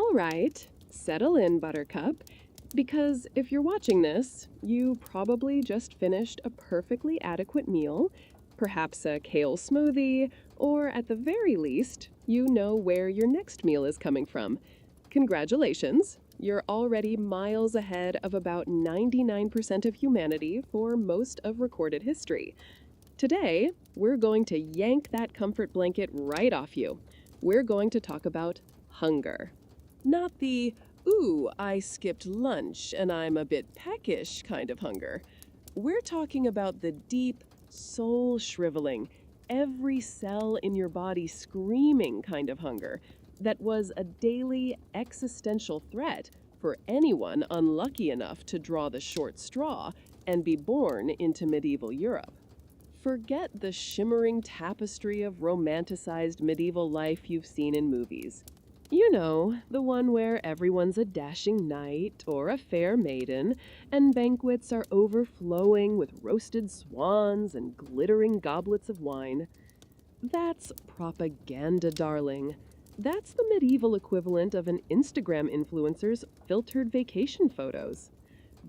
All right, settle in, Buttercup, because if you're watching this, you probably just finished a perfectly adequate meal, perhaps a kale smoothie, or at the very least, you know where your next meal is coming from. Congratulations! You're already miles ahead of about 99% of humanity for most of recorded history. Today, we're going to yank that comfort blanket right off you. We're going to talk about hunger. Not the, ooh, I skipped lunch and I'm a bit peckish kind of hunger. We're talking about the deep, soul shriveling, every cell in your body screaming kind of hunger that was a daily existential threat for anyone unlucky enough to draw the short straw and be born into medieval Europe. Forget the shimmering tapestry of romanticized medieval life you've seen in movies. You know, the one where everyone's a dashing knight or a fair maiden, and banquets are overflowing with roasted swans and glittering goblets of wine. That's propaganda, darling. That's the medieval equivalent of an Instagram influencer's filtered vacation photos.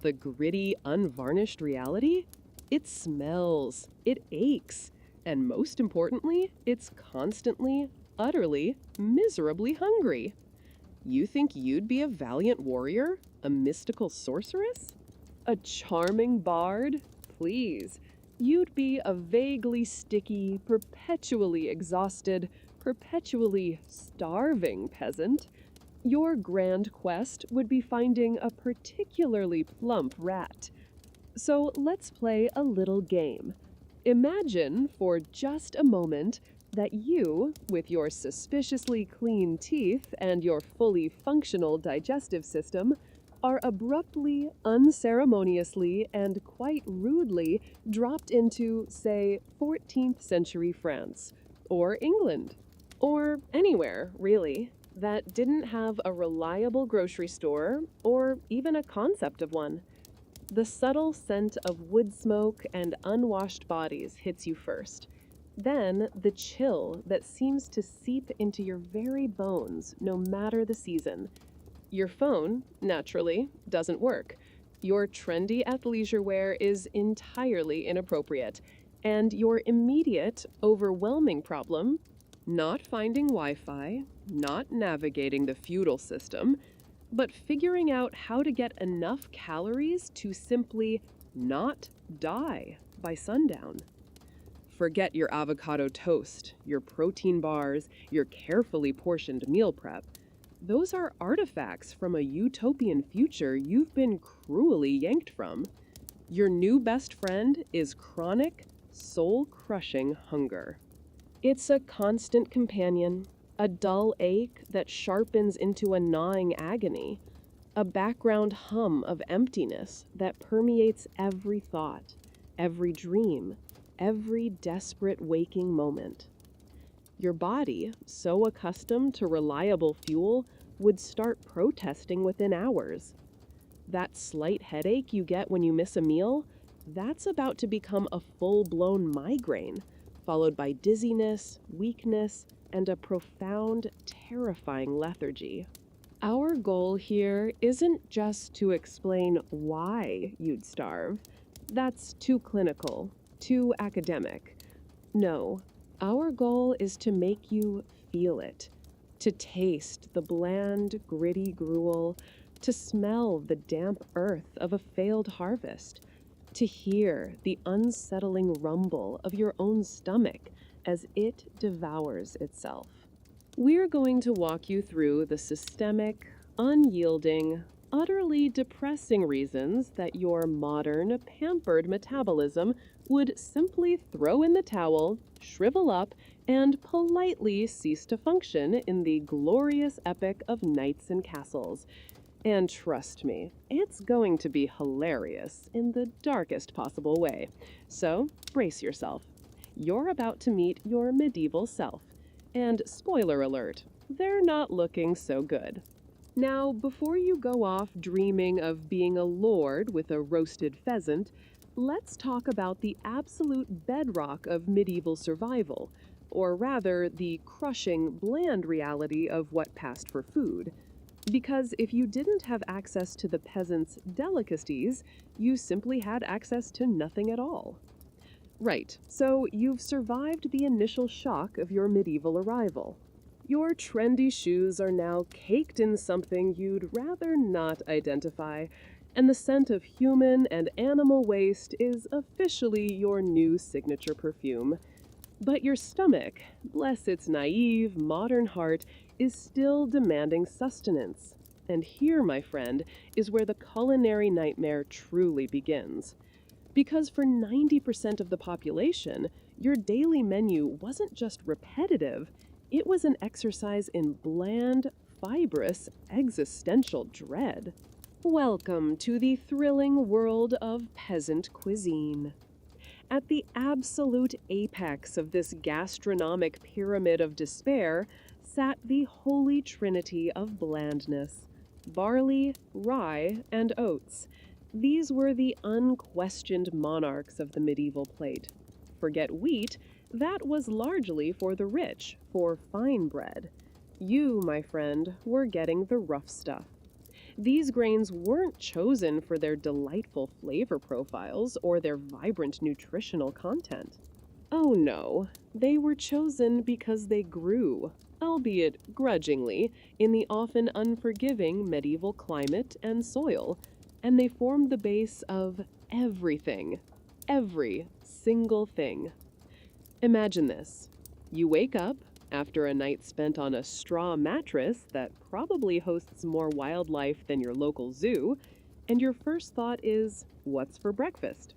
The gritty, unvarnished reality? It smells, it aches, and most importantly, it's constantly, utterly, miserably hungry. You think you'd be a valiant warrior? A mystical sorceress? A charming bard? Please. You'd be a vaguely sticky, perpetually exhausted, perpetually starving peasant. Your grand quest would be finding a particularly plump rat. So let's play a little game. Imagine for just a moment that you, with your suspiciously clean teeth and your fully functional digestive system, are abruptly, unceremoniously, and quite rudely dropped into, say, 14th century France, or England, or anywhere, really, that didn't have a reliable grocery store or even a concept of one. The subtle scent of wood smoke and unwashed bodies hits you first. Then the chill that seems to seep into your very bones no matter the season. Your phone, naturally, doesn't work. Your trendy athleisure wear is entirely inappropriate. And your immediate, overwhelming problem, not finding Wi-Fi, not navigating the feudal system, but figuring out how to get enough calories to simply not die by sundown. Forget your avocado toast, your protein bars, your carefully portioned meal prep. Those are artifacts from a utopian future you've been cruelly yanked from. Your new best friend is chronic, soul-crushing hunger. It's a constant companion, a dull ache that sharpens into a gnawing agony, a background hum of emptiness that permeates every thought, every dream, every desperate waking moment. Your body, so accustomed to reliable fuel, would start protesting within hours. That slight headache you get when you miss a meal, that's about to become a full-blown migraine, followed by dizziness, weakness, and a profound, terrifying lethargy. Our goal here isn't just to explain why you'd starve. That's too clinical, too academic. No, our goal is to make you feel it, to taste the bland, gritty gruel, to smell the damp earth of a failed harvest, to hear the unsettling rumble of your own stomach as it devours itself. We're going to walk you through the systemic, unyielding, utterly depressing reasons that your modern, pampered metabolism would simply throw in the towel, shrivel up, and politely cease to function in the glorious epic of knights and castles. And trust me, it's going to be hilarious in the darkest possible way. So, brace yourself. You're about to meet your medieval self. And spoiler alert, they're not looking so good. Now, before you go off dreaming of being a lord with a roasted pheasant, let's talk about the absolute bedrock of medieval survival, or rather, the crushing, bland reality of what passed for food. Because if you didn't have access to the peasants' delicacies, you simply had access to nothing at all. Right, so you've survived the initial shock of your medieval arrival. Your trendy shoes are now caked in something you'd rather not identify, and the scent of human and animal waste is officially your new signature perfume. But your stomach, bless its naive, modern heart, is still demanding sustenance. And here, my friend, is where the culinary nightmare truly begins. Because for 90% of the population, your daily menu wasn't just repetitive, it was an exercise in bland, fibrous, existential dread. Welcome to the thrilling world of peasant cuisine. At the absolute apex of this gastronomic pyramid of despair sat the holy trinity of blandness: barley, rye, and oats. These were the unquestioned monarchs of the medieval plate. Forget wheat, that was largely for the rich, for fine bread. You, my friend, were getting the rough stuff. These grains weren't chosen for their delightful flavor profiles or their vibrant nutritional content. Oh no, they were chosen because they grew, albeit grudgingly, in the often unforgiving medieval climate and soil, and they formed the base of everything. Every single thing. Imagine this. You wake up after a night spent on a straw mattress that probably hosts more wildlife than your local zoo, and your first thought is, what's for breakfast?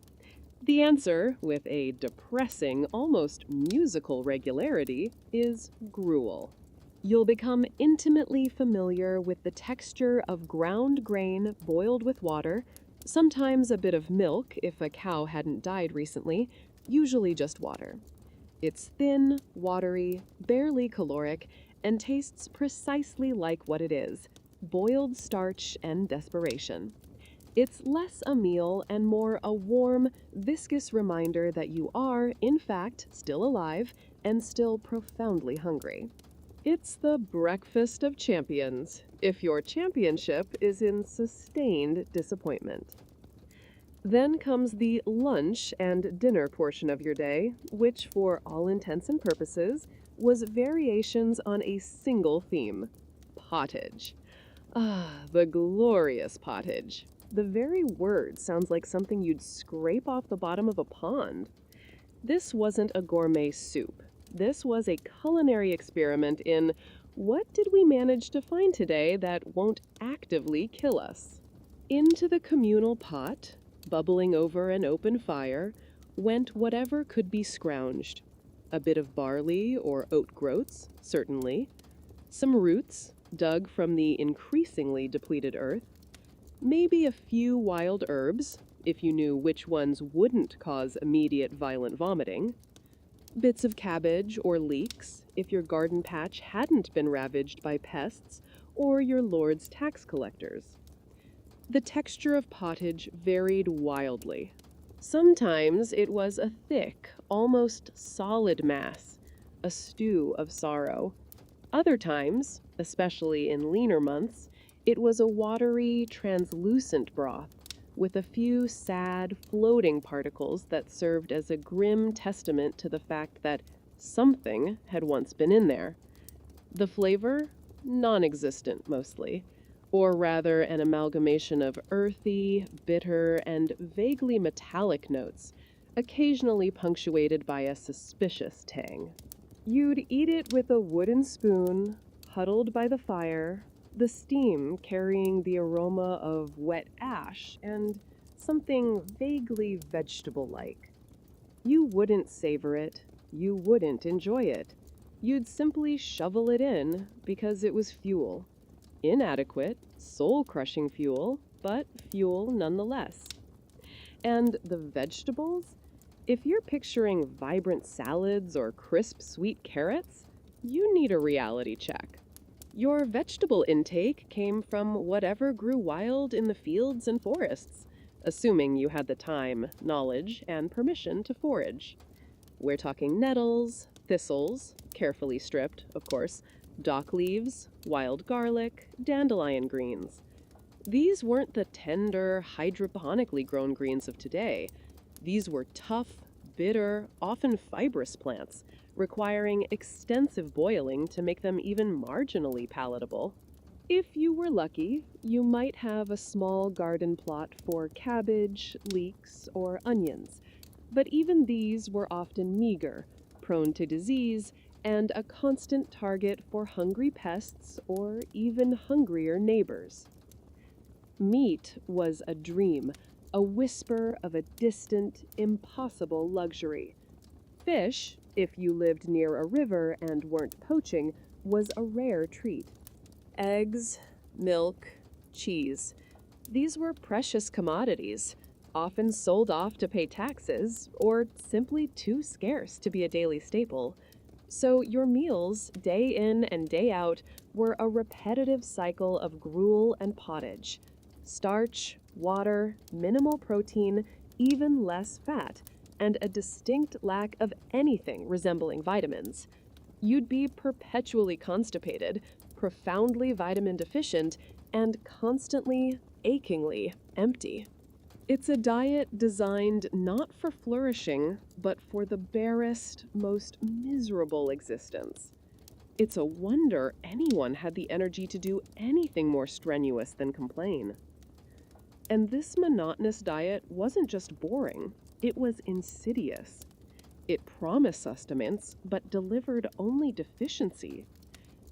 The answer, with a depressing, almost musical regularity, is gruel. You'll become intimately familiar with the texture of ground grain boiled with water, sometimes a bit of milk if a cow hadn't died recently, usually just water. It's thin, watery, barely caloric, and tastes precisely like what it is: boiled starch and desperation. It's less a meal and more a warm, viscous reminder that you are, in fact, still alive and still profoundly hungry. It's the breakfast of champions, if your championship is in sustained disappointment. Then comes the lunch and dinner portion of your day, which, for all intents and purposes, was variations on a single theme: pottage. Ah, the glorious pottage. The very word sounds like something you'd scrape off the bottom of a pond. This wasn't a gourmet soup. This was a culinary experiment in, what did we manage to find today that won't actively kill us? Into the communal pot, bubbling over an open fire, went whatever could be scrounged. A bit of barley or oat groats, certainly. Some roots, dug from the increasingly depleted earth. Maybe a few wild herbs, if you knew which ones wouldn't cause immediate violent vomiting. Bits of cabbage or leeks, if your garden patch hadn't been ravaged by pests or your lord's tax collectors. The texture of pottage varied wildly. Sometimes it was a thick, almost solid mass, a stew of sorrow. Other times, especially in leaner months, it was a watery, translucent broth with a few sad, floating particles that served as a grim testament to the fact that something had once been in there. The flavor? Non-existent, mostly. Or rather an amalgamation of earthy, bitter, and vaguely metallic notes, occasionally punctuated by a suspicious tang. You'd eat it with a wooden spoon, huddled by the fire, the steam carrying the aroma of wet ash and something vaguely vegetable-like. You wouldn't savor it, you wouldn't enjoy it. You'd simply shovel it in because it was fuel. Inadequate, soul-crushing fuel, but fuel nonetheless. And the vegetables? If you're picturing vibrant salads or crisp sweet carrots, you need a reality check. Your vegetable intake came from whatever grew wild in the fields and forests, assuming you had the time, knowledge, and permission to forage. We're talking nettles, thistles, carefully stripped, of course, dock leaves, wild garlic, dandelion greens. These weren't the tender, hydroponically grown greens of today. These were tough, bitter, often fibrous plants, requiring extensive boiling to make them even marginally palatable. If you were lucky, you might have a small garden plot for cabbage, leeks, or onions, but even these were often meager, prone to disease, and a constant target for hungry pests or even hungrier neighbors. Meat was a dream, a whisper of a distant, impossible luxury. Fish, if you lived near a river and weren't poaching, was a rare treat. Eggs, milk, cheese. These were precious commodities, often sold off to pay taxes, or simply too scarce to be a daily staple. So your meals, day in and day out, were a repetitive cycle of gruel and pottage. Starch, water, minimal protein, even less fat, and a distinct lack of anything resembling vitamins. You'd be perpetually constipated, profoundly vitamin deficient, and constantly, achingly empty. It's a diet designed not for flourishing, but for the barest, most miserable existence. It's a wonder anyone had the energy to do anything more strenuous than complain. And this monotonous diet wasn't just boring, it was insidious. It promised sustenance, but delivered only deficiency.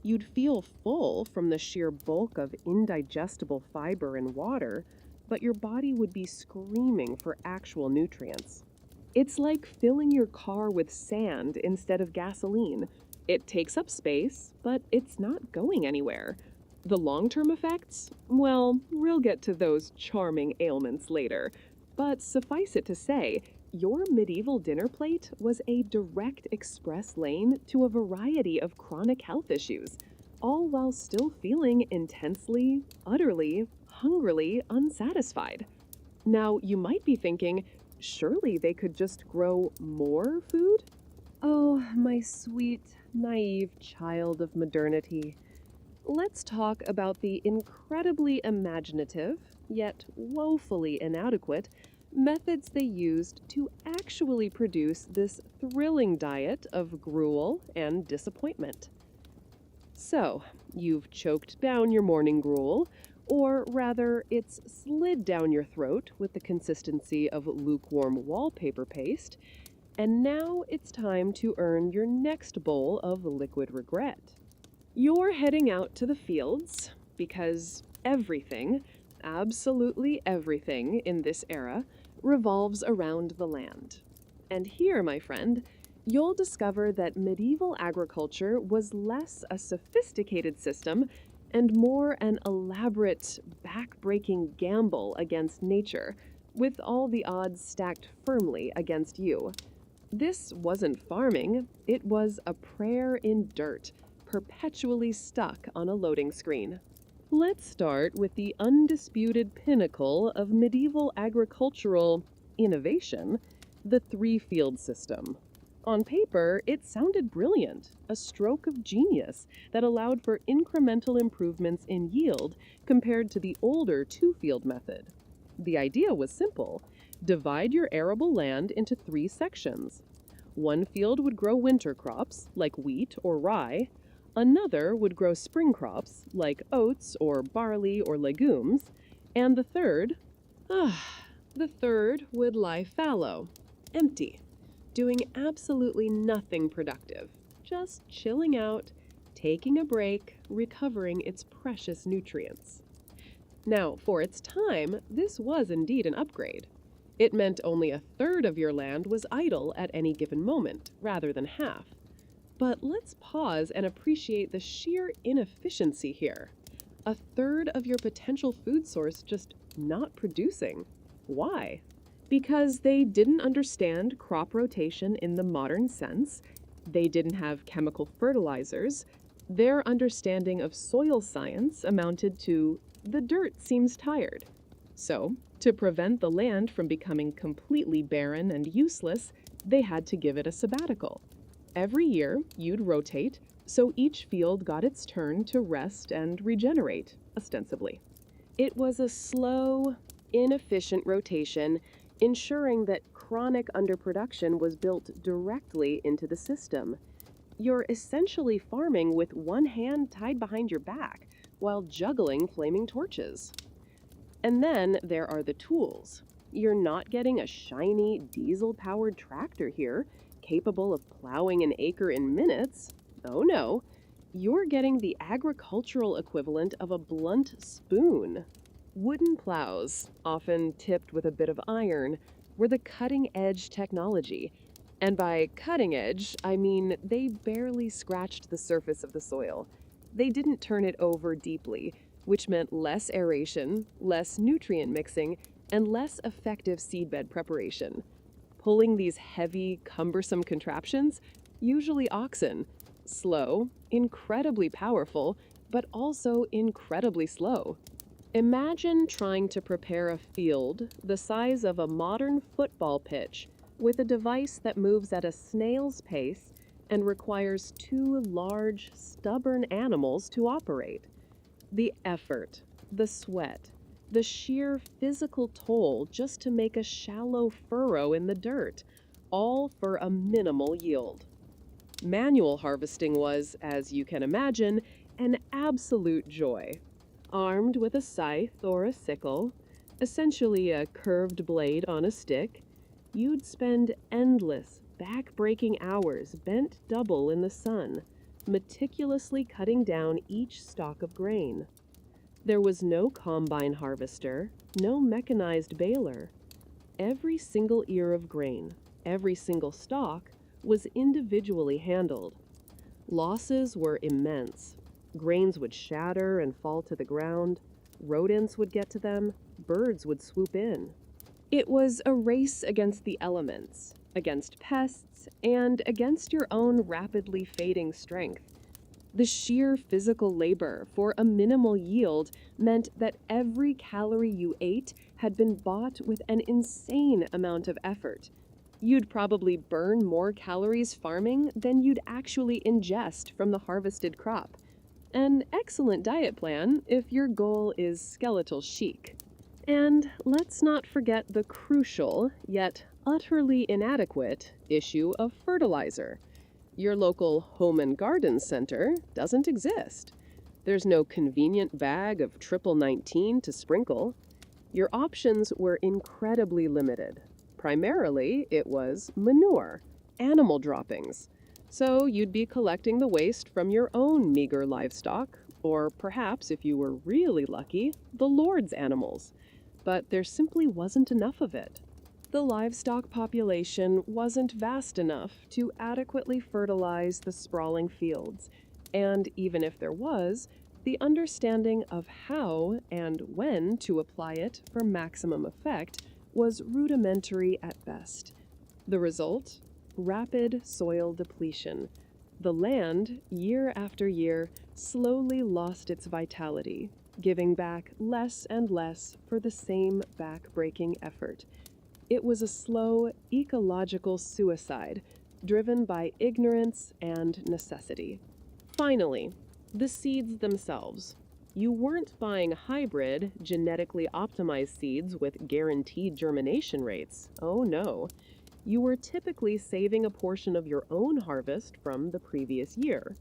You'd feel full from the sheer bulk of indigestible fiber and water, but your body would be screaming for actual nutrients. It's like filling your car with sand instead of gasoline. It takes up space, but it's not going anywhere. The long-term effects? Well, we'll get to those charming ailments later. But suffice it to say, your medieval dinner plate was a direct express lane to a variety of chronic health issues, all while still feeling intensely, utterly, hungrily unsatisfied. Now, you might be thinking, surely they could just grow more food? Oh, my sweet, naive child of modernity. Let's talk about the incredibly imaginative, yet woefully inadequate, methods they used to actually produce this thrilling diet of gruel and disappointment. So, you've choked down your morning gruel, or rather, it's slid down your throat with the consistency of lukewarm wallpaper paste, and now it's time to earn your next bowl of liquid regret. You're heading out to the fields because everything, absolutely everything in this era, revolves around the land. And here, my friend, you'll discover that medieval agriculture was less a sophisticated system and more an elaborate, back-breaking gamble against nature, with all the odds stacked firmly against you. This wasn't farming, it was a prayer in dirt, perpetually stuck on a loading screen. Let's start with the undisputed pinnacle of medieval agricultural innovation, the three-field system. On paper, it sounded brilliant, a stroke of genius that allowed for incremental improvements in yield compared to the older two-field method. The idea was simple. Divide your arable land into 3 sections. One field would grow winter crops, like wheat or rye. Another would grow spring crops, like oats or barley or legumes. And the third would lie fallow, empty, doing absolutely nothing productive, just chilling out, taking a break, recovering its precious nutrients. Now, for its time, this was indeed an upgrade. It meant only 1/3 of your land was idle at any given moment, rather than half. But let's pause and appreciate the sheer inefficiency here. 1/3 of your potential food source just not producing. Why? Because they didn't understand crop rotation in the modern sense, they didn't have chemical fertilizers, their understanding of soil science amounted to the dirt seems tired. So, to prevent the land from becoming completely barren and useless, they had to give it a sabbatical. Every year, you'd rotate, So each field got its turn to rest and regenerate, ostensibly. It was a slow, inefficient rotation, ensuring that chronic underproduction was built directly into the system. You're essentially farming with one hand tied behind your back while juggling flaming torches. And then there are the tools. You're not getting a shiny, diesel-powered tractor here, capable of plowing an acre in minutes. Oh no, you're getting the agricultural equivalent of a blunt spoon. Wooden plows, often tipped with a bit of iron, were the cutting-edge technology. And by cutting edge, I mean they barely scratched the surface of the soil. They didn't turn it over deeply, which meant less aeration, less nutrient mixing, and less effective seedbed preparation. Pulling these heavy, cumbersome contraptions, usually oxen, slow, incredibly powerful, but also incredibly slow. Imagine trying to prepare a field the size of a modern football pitch with a device that moves at a snail's pace and requires two large, stubborn animals to operate. The effort, the sweat, the sheer physical toll just to make a shallow furrow in the dirt, all for a minimal yield. Manual harvesting was, as you can imagine, an absolute joy. Armed with a scythe or a sickle, essentially a curved blade on a stick, you'd spend endless, back-breaking hours bent double in the sun, meticulously cutting down each stalk of grain. There was no combine harvester, no mechanized baler. Every single ear of grain, every single stalk, was individually handled. Losses were immense. Grains would shatter and fall to the ground, rodents would get to them, birds would swoop in. It was a race against the elements, against pests, and against your own rapidly fading strength. The sheer physical labor for a minimal yield meant that every calorie you ate had been bought with an insane amount of effort. You'd probably burn more calories farming than you'd actually ingest from the harvested crop. An excellent diet plan if your goal is skeletal chic. And let's not forget the crucial, yet utterly inadequate, issue of fertilizer. Your local home and garden center doesn't exist. There's no convenient bag of triple 19 to sprinkle. Your options were incredibly limited. Primarily, it was manure, animal droppings. So you'd be collecting the waste from your own meager livestock, or perhaps, if you were really lucky, the Lord's animals. But there simply wasn't enough of it. The livestock population wasn't vast enough to adequately fertilize the sprawling fields, and even if there was, the understanding of how and when to apply it for maximum effect was rudimentary at best. The result? Rapid soil depletion. The land, year after year, slowly lost its vitality, giving back less and less for the same back-breaking effort. It was a slow, ecological suicide, driven by ignorance and necessity. Finally, the seeds themselves. You weren't buying hybrid, genetically optimized seeds with guaranteed germination rates. Oh no. You were typically saving a portion of your own harvest from the previous year.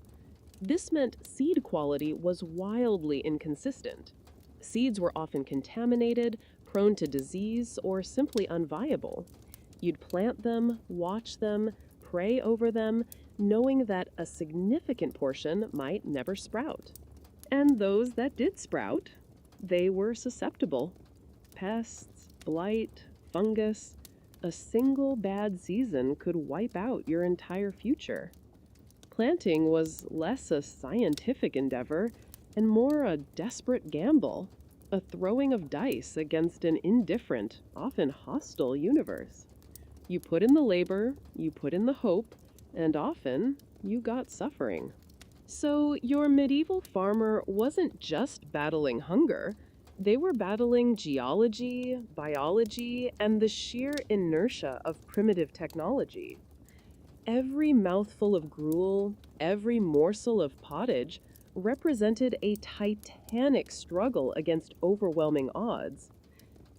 This meant seed quality was wildly inconsistent. Seeds were often contaminated, prone to disease, or simply unviable. You'd plant them, watch them, pray over them, knowing that a significant portion might never sprout. And those that did sprout, they were susceptible. Pests, blight, fungus. A single bad season could wipe out your entire future. Planting was less a scientific endeavor and more a desperate gamble, a throwing of dice against an indifferent, often hostile universe. You put in the labor, you put in the hope, and often you got suffering. So your medieval farmer wasn't just battling hunger. They were battling geology, biology, and the sheer inertia of primitive technology. Every mouthful of gruel, every morsel of pottage represented a titanic struggle against overwhelming odds.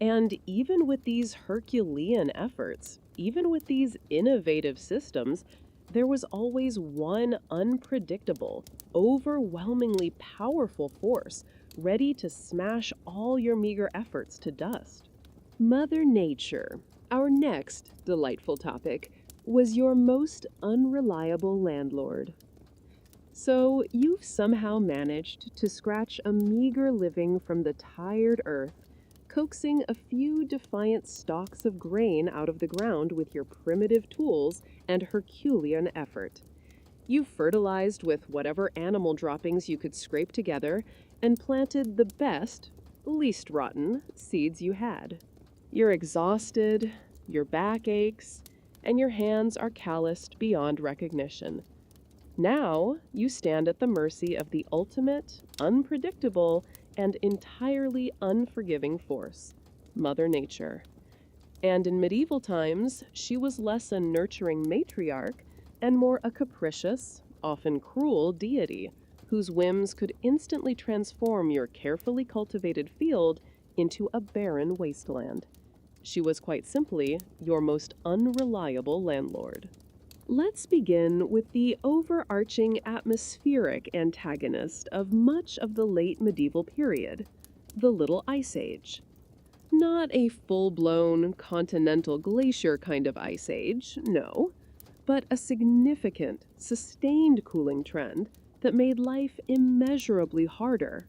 And even with these Herculean efforts, even with these innovative systems, there was always one unpredictable, overwhelmingly powerful force ready to smash all your meager efforts to dust. Mother Nature, our next delightful topic, was your most unreliable landlord. So you've somehow managed to scratch a meager living from the tired earth, coaxing a few defiant stalks of grain out of the ground with your primitive tools and Herculean effort. You fertilized with whatever animal droppings you could scrape together and planted the best, least rotten, seeds you had. You're exhausted, your back aches, and your hands are calloused beyond recognition. Now, you stand at the mercy of the ultimate, unpredictable, and entirely unforgiving force, Mother Nature. And in medieval times, she was less a nurturing matriarch and more a capricious, often cruel deity, whose whims could instantly transform your carefully cultivated field into a barren wasteland. She was quite simply your most unreliable landlord. Let's begin with the overarching atmospheric antagonist of much of the late medieval period, the Little Ice Age. Not a full-blown continental glacier kind of ice age, no, but a significant, sustained cooling trend that made life immeasurably harder.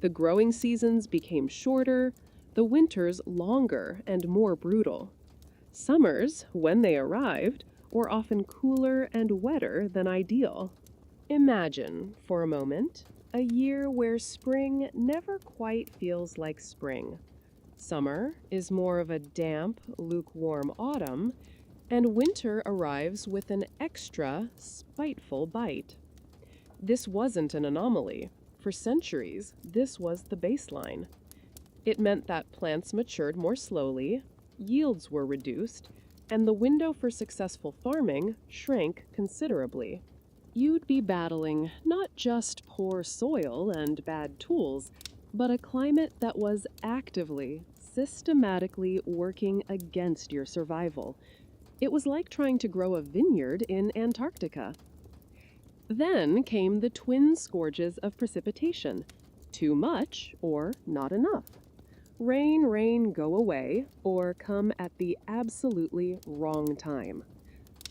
The growing seasons became shorter, the winters longer and more brutal. Summers, when they arrived, were often cooler and wetter than ideal. Imagine, for a moment, a year where spring never quite feels like spring. Summer is more of a damp, lukewarm autumn, and winter arrives with an extra, spiteful bite. This wasn't an anomaly. For centuries, this was the baseline. It meant that plants matured more slowly, yields were reduced, and the window for successful farming shrank considerably. You'd be battling not just poor soil and bad tools, but a climate that was actively, systematically working against your survival. It was like trying to grow a vineyard in Antarctica. Then came the twin scourges of precipitation: too much or not enough. Rain, rain, go away, or come at the absolutely wrong time.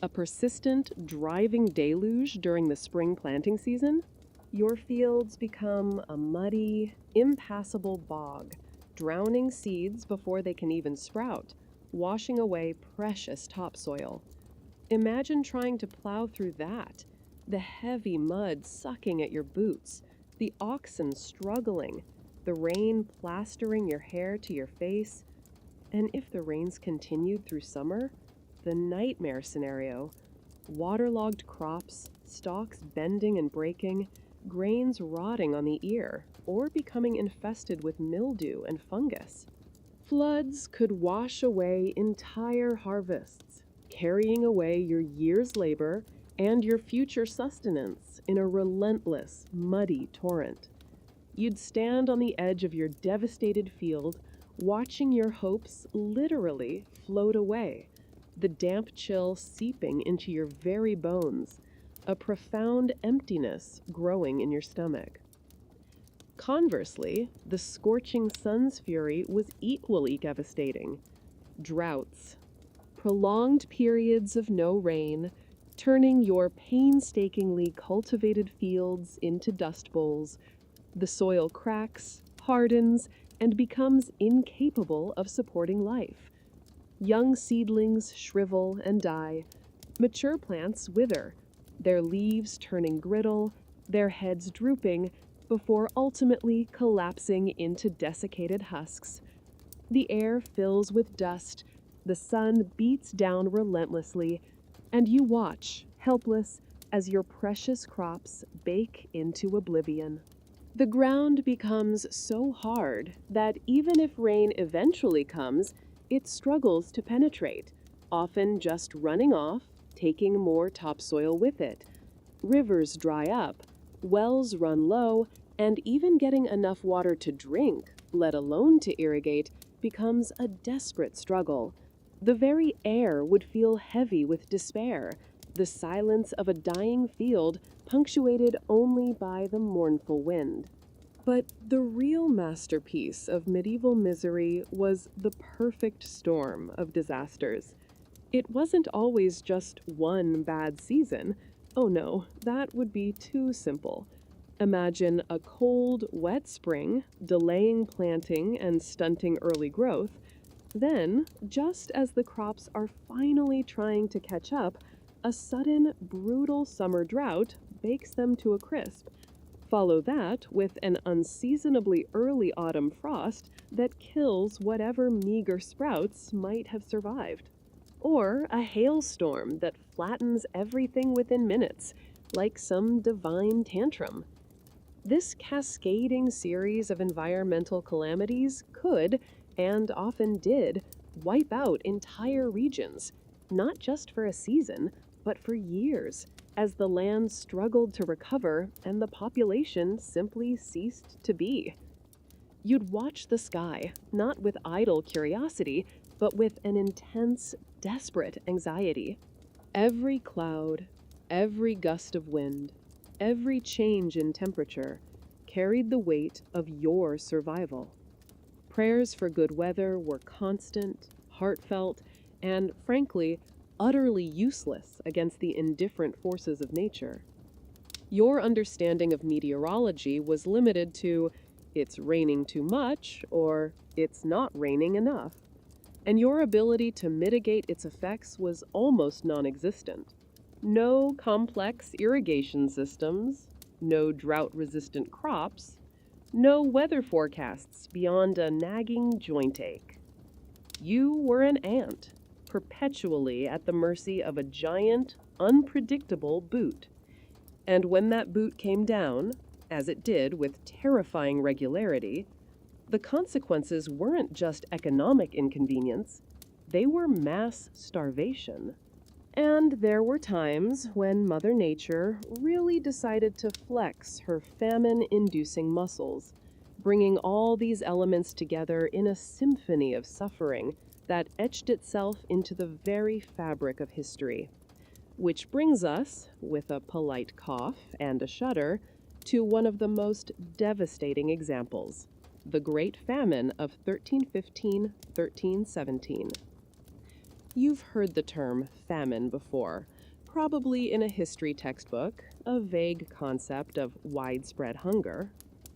A persistent, driving deluge during the spring planting season. Your fields become a muddy, impassable bog, drowning seeds before they can even sprout, washing away precious topsoil. Imagine trying to plow through that, the heavy mud sucking at your boots, the oxen struggling, the rain plastering your hair to your face, and if the rains continued through summer, the nightmare scenario: waterlogged crops, stalks bending and breaking, grains rotting on the ear, or becoming infested with mildew and fungus. Floods could wash away entire harvests, carrying away your year's labor and your future sustenance in a relentless, muddy torrent. You'd stand on the edge of your devastated field, watching your hopes literally float away, the damp chill seeping into your very bones, a profound emptiness growing in your stomach. Conversely, the scorching sun's fury was equally devastating. Droughts, prolonged periods of no rain, turning your painstakingly cultivated fields into dust bowls. The soil cracks, hardens, and becomes incapable of supporting life. Young seedlings shrivel and die. Mature plants wither, their leaves turning brittle, their heads drooping, before ultimately collapsing into desiccated husks. The air fills with dust, the sun beats down relentlessly, and you watch, helpless, as your precious crops bake into oblivion. The ground becomes so hard that even if rain eventually comes, it struggles to penetrate, often just running off, taking more topsoil with it. Rivers dry up, wells run low, and even getting enough water to drink, let alone to irrigate, becomes a desperate struggle. The very air would feel heavy with despair, the silence of a dying field punctuated only by the mournful wind. But the real masterpiece of medieval misery was the perfect storm of disasters. It wasn't always just one bad season. Oh no, that would be too simple. Imagine a cold, wet spring, delaying planting and stunting early growth. Then, just as the crops are finally trying to catch up, a sudden, brutal summer drought bakes them to a crisp. Follow that with an unseasonably early autumn frost that kills whatever meager sprouts might have survived. Or a hailstorm that flattens everything within minutes, like some divine tantrum. This cascading series of environmental calamities could, and often did, wipe out entire regions, not just for a season, but for years, as the land struggled to recover and the population simply ceased to be. You'd watch the sky, not with idle curiosity, but with an intense, desperate anxiety. Every cloud, every gust of wind, every change in temperature carried the weight of your survival. Prayers for good weather were constant, heartfelt, and, frankly, utterly useless against the indifferent forces of nature. Your understanding of meteorology was limited to, it's raining too much, or it's not raining enough, and your ability to mitigate its effects was almost non-existent. No complex irrigation systems, no drought-resistant crops, no weather forecasts beyond a nagging joint ache. You were an ant, perpetually at the mercy of a giant, unpredictable boot. And when that boot came down, as it did with terrifying regularity, the consequences weren't just economic inconvenience, they were mass starvation. And there were times when Mother Nature really decided to flex her famine-inducing muscles, bringing all these elements together in a symphony of suffering that etched itself into the very fabric of history. Which brings us, with a polite cough and a shudder, to one of the most devastating examples, the Great Famine of 1315-1317. You've heard the term famine before, probably in a history textbook, a vague concept of widespread hunger.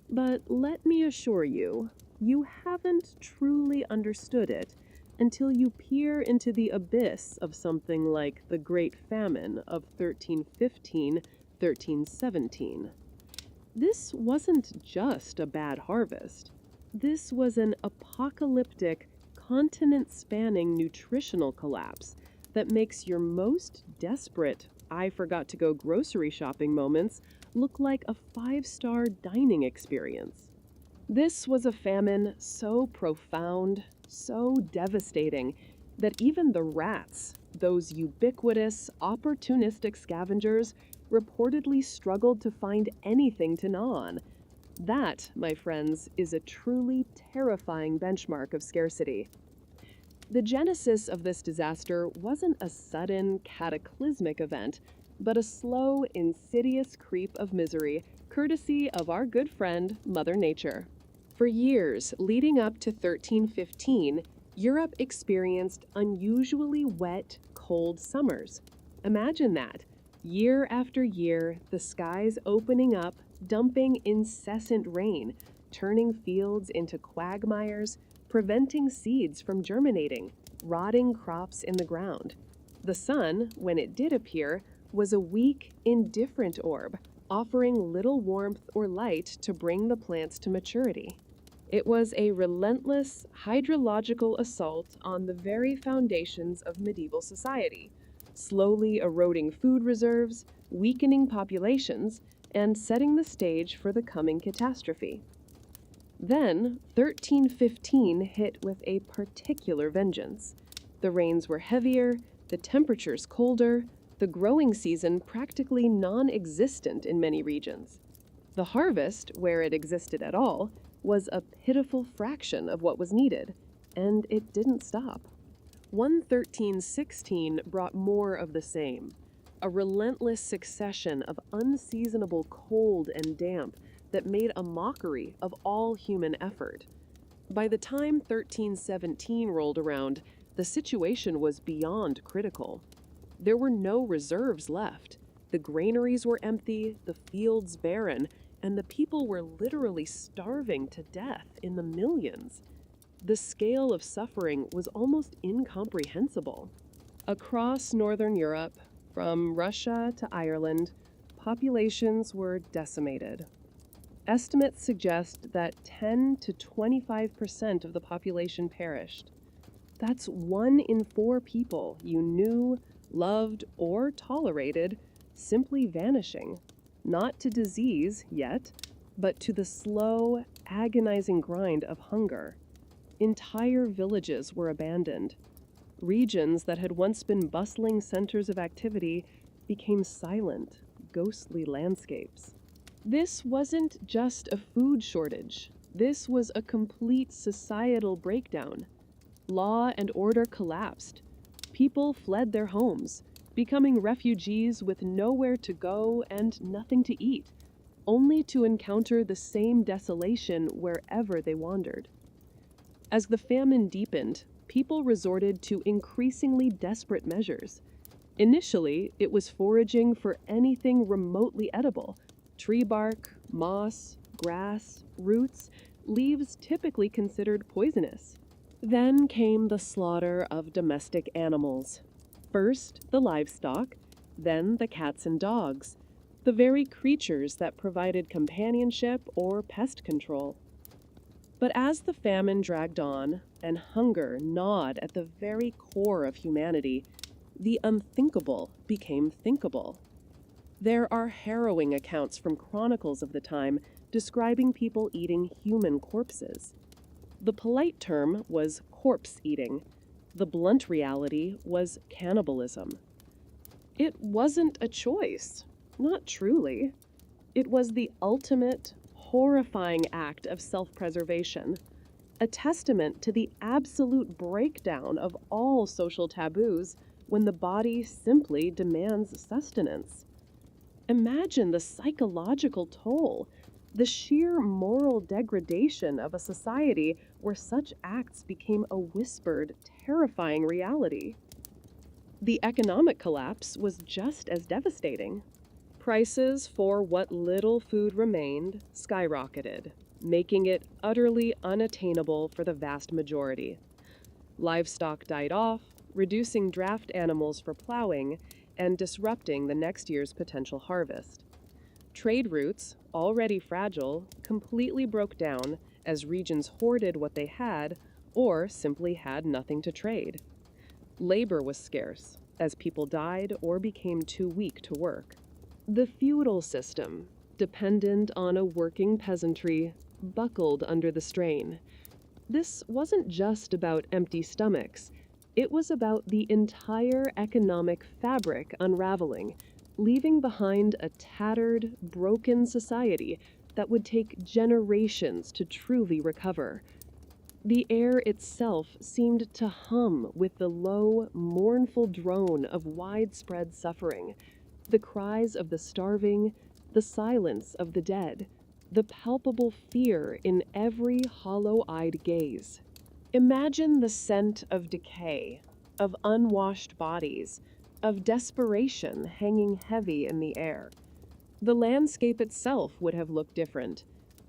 But let me assure you, you haven't truly understood it until you peer into the abyss of something like the Great Famine of 1315-1317. This wasn't just a bad harvest. This was an apocalyptic, continent-spanning nutritional collapse that makes your most desperate I forgot to go grocery shopping moments look like a 5-star dining experience. This was a famine so profound, so devastating, that even the rats, those ubiquitous, opportunistic scavengers, reportedly struggled to find anything to gnaw on. That, my friends, is a truly terrifying benchmark of scarcity. The genesis of this disaster wasn't a sudden, cataclysmic event, but a slow, insidious creep of misery, courtesy of our good friend, Mother Nature. For years leading up to 1315, Europe experienced unusually wet, cold summers. Imagine that. Year after year, the skies opening up, dumping incessant rain, turning fields into quagmires, preventing seeds from germinating, rotting crops in the ground. The sun, when it did appear, was a weak, indifferent orb, offering little warmth or light to bring the plants to maturity. It was a relentless, hydrological assault on the very foundations of medieval society, slowly eroding food reserves, weakening populations, and setting the stage for the coming catastrophe. Then, 1315 hit with a particular vengeance. The rains were heavier, the temperatures colder, the growing season practically non-existent in many regions. The harvest, where it existed at all, was a pitiful fraction of what was needed, and it didn't stop. 11316 brought more of the same, a relentless succession of unseasonable cold and damp that made a mockery of all human effort. By the time 1317 rolled around, the situation was beyond critical. There were no reserves left. The granaries were empty, the fields barren, and the people were literally starving to death in the millions. The scale of suffering was almost incomprehensible. Across Northern Europe, from Russia to Ireland, populations were decimated. Estimates suggest that 10 to 25% of the population perished. That's 1 in 4 people you knew, loved, or tolerated simply vanishing, not to disease yet, but to the slow, agonizing grind of hunger. Entire villages were abandoned. Regions that had once been bustling centers of activity became silent, ghostly landscapes. This wasn't just a food shortage. This was a complete societal breakdown. Law and order collapsed. People fled their homes, becoming refugees with nowhere to go and nothing to eat, only to encounter the same desolation wherever they wandered. As the famine deepened, people resorted to increasingly desperate measures. Initially, it was foraging for anything remotely edible: tree bark, moss, grass, roots, leaves typically considered poisonous. Then came the slaughter of domestic animals. First, the livestock, then the cats and dogs, the very creatures that provided companionship or pest control. But as the famine dragged on, and hunger gnawed at the very core of humanity, the unthinkable became thinkable. There are harrowing accounts from chronicles of the time describing people eating human corpses. The polite term was corpse eating. The blunt reality was cannibalism. It wasn't a choice, not truly. It was the ultimate, horrifying act of self-preservation, a testament to the absolute breakdown of all social taboos when the body simply demands sustenance. Imagine the psychological toll, the sheer moral degradation of a society where such acts became a whispered, terrifying reality. The economic collapse was just as devastating. Prices for what little food remained skyrocketed, making it utterly unattainable for the vast majority. Livestock died off, reducing draft animals for plowing and disrupting the next year's potential harvest. Trade routes, already fragile, completely broke down as regions hoarded what they had or simply had nothing to trade. Labor was scarce, as people died or became too weak to work. The feudal system, dependent on a working peasantry, buckled under the strain. This wasn't just about empty stomachs. It was about the entire economic fabric unraveling, leaving behind a tattered, broken society that would take generations to truly recover. The air itself seemed to hum with the low, mournful drone of widespread suffering, the cries of the starving, the silence of the dead, the palpable fear in every hollow-eyed gaze. Imagine the scent of decay, of unwashed bodies, of desperation hanging heavy in the air. The landscape itself would have looked different.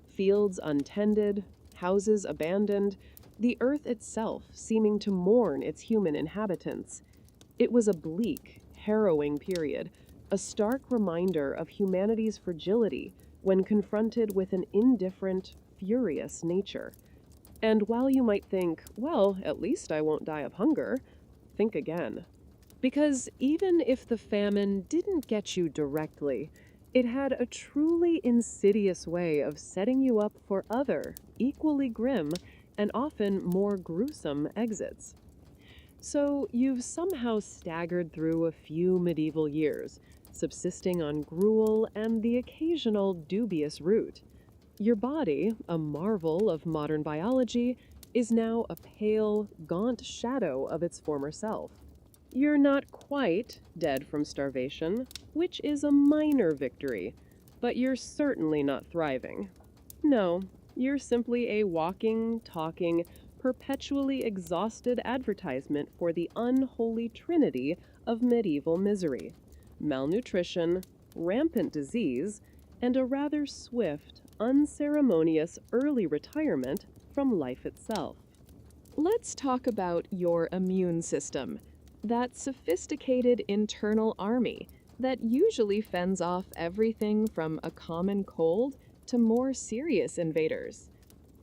Fields untended, houses abandoned, the earth itself seeming to mourn its human inhabitants. It was a bleak, harrowing period, a stark reminder of humanity's fragility when confronted with an indifferent, furious nature. And while you might think, well, at least I won't die of hunger, think again. Because even if the famine didn't get you directly, it had a truly insidious way of setting you up for other, equally grim, and often more gruesome exits. So you've somehow staggered through a few medieval years, subsisting on gruel and the occasional dubious root. Your body, a marvel of modern biology, is now a pale, gaunt shadow of its former self. You're not quite dead from starvation, which is a minor victory, but you're certainly not thriving. No, you're simply a walking, talking, perpetually exhausted advertisement for the unholy trinity of medieval misery: malnutrition, rampant disease, and a rather swift, unceremonious early retirement from life itself. Let's talk about your immune system, that sophisticated internal army that usually fends off everything from a common cold to more serious invaders.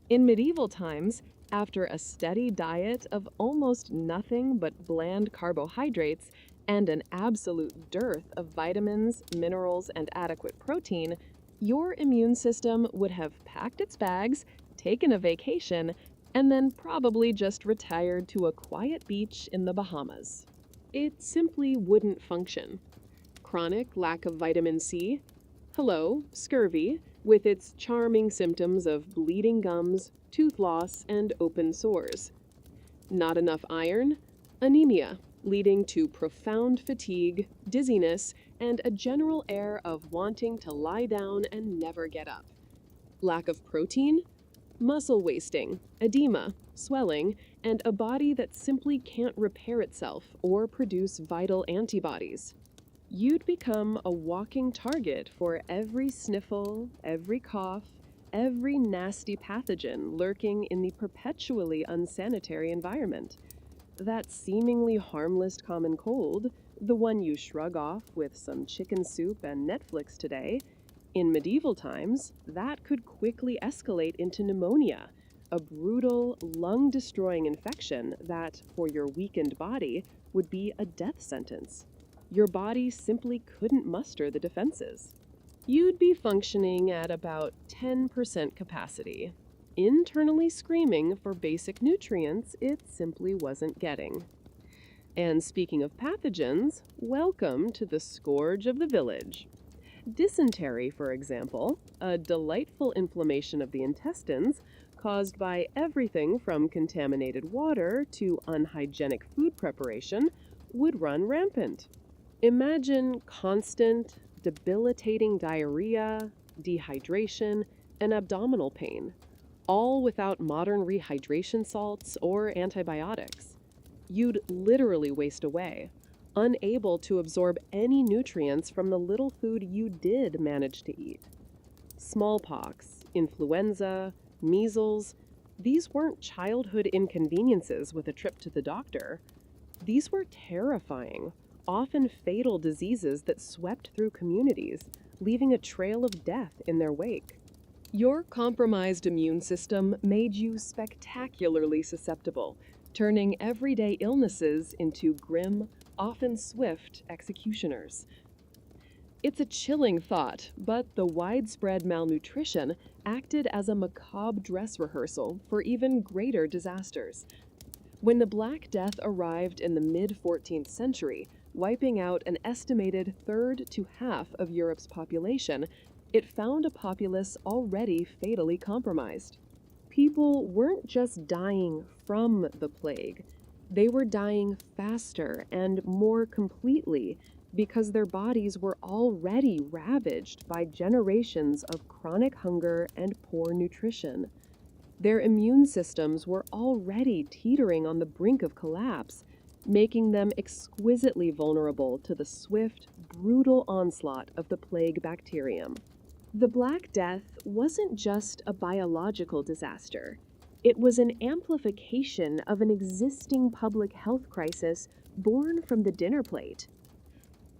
In medieval times, after a steady diet of almost nothing but bland carbohydrates and an absolute dearth of vitamins, minerals, and adequate protein, your immune system would have packed its bags, taken a vacation, and then probably just retired to a quiet beach in the Bahamas. It simply wouldn't function. Chronic lack of vitamin C? Hello, scurvy, with its charming symptoms of bleeding gums, tooth loss, and open sores. Not enough iron? Anemia, leading to profound fatigue, dizziness, and a general air of wanting to lie down and never get up. Lack of protein? Muscle wasting, edema, swelling, and a body that simply can't repair itself or produce vital antibodies. You'd become a walking target for every sniffle, every cough, every nasty pathogen lurking in the perpetually unsanitary environment. That seemingly harmless common cold, the one you shrug off with some chicken soup and Netflix today, in medieval times, that could quickly escalate into pneumonia, a brutal, lung-destroying infection that, for your weakened body, would be a death sentence. Your body simply couldn't muster the defenses. You'd be functioning at about 10% capacity, internally screaming for basic nutrients it simply wasn't getting. And speaking of pathogens, welcome to the scourge of the village. Dysentery, for example, a delightful inflammation of the intestines caused by everything from contaminated water to unhygienic food preparation, would run rampant. Imagine constant, debilitating diarrhea, dehydration, and abdominal pain, all without modern rehydration salts or antibiotics. You'd literally waste away, unable to absorb any nutrients from the little food you did manage to eat. Smallpox, influenza, measles, these weren't childhood inconveniences with a trip to the doctor. These were terrifying, often fatal diseases that swept through communities, leaving a trail of death in their wake. Your compromised immune system made you spectacularly susceptible, turning everyday illnesses into grim, often swift executioners. It's a chilling thought, but the widespread malnutrition acted as a macabre dress rehearsal for even greater disasters. When the Black Death arrived in the mid-14th century, wiping out an estimated third to half of Europe's population, it found a populace already fatally compromised. People weren't just dying from the plague, they were dying faster and more completely because their bodies were already ravaged by generations of chronic hunger and poor nutrition. Their immune systems were already teetering on the brink of collapse, making them exquisitely vulnerable to the swift, brutal onslaught of the plague bacterium. The Black Death wasn't just a biological disaster. It was an amplification of an existing public health crisis born from the dinner plate.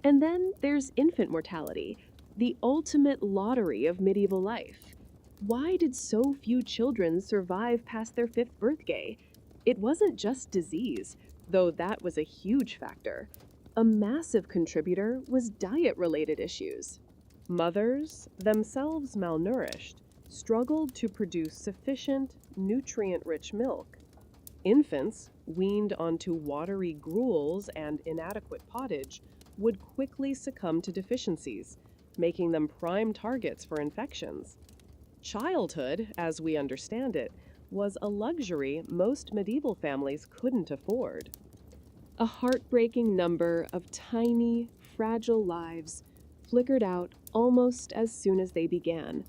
And then there's infant mortality, the ultimate lottery of medieval life. Why did so few children survive past their 5th birthday? It wasn't just disease, though that was a huge factor. A massive contributor was diet-related issues. Mothers, themselves malnourished, struggled to produce sufficient, nutrient-rich milk. Infants, weaned onto watery gruels and inadequate pottage, would quickly succumb to deficiencies, making them prime targets for infections. Childhood, as we understand it, was a luxury most medieval families couldn't afford. A heartbreaking number of tiny, fragile lives flickered out almost as soon as they began,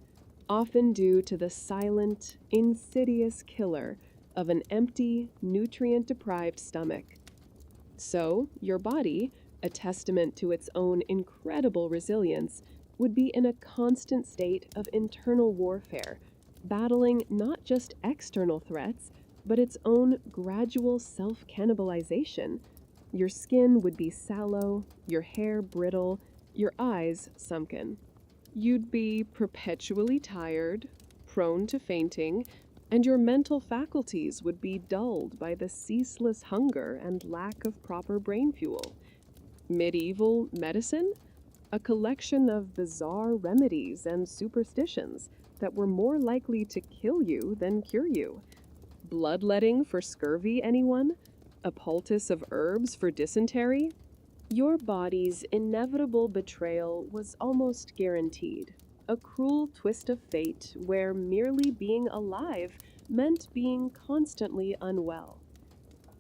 often due to the silent, insidious killer of an empty, nutrient-deprived stomach. So, your body, a testament to its own incredible resilience, would be in a constant state of internal warfare, battling not just external threats, but its own gradual self-cannibalization. Your skin would be sallow, your hair brittle, your eyes sunken. You'd be perpetually tired, prone to fainting, and your mental faculties would be dulled by the ceaseless hunger and lack of proper brain fuel. Medieval medicine? A collection of bizarre remedies and superstitions that were more likely to kill you than cure you. Bloodletting for scurvy, anyone? A poultice of herbs for dysentery? Your body's inevitable betrayal was almost guaranteed. A cruel twist of fate where merely being alive meant being constantly unwell.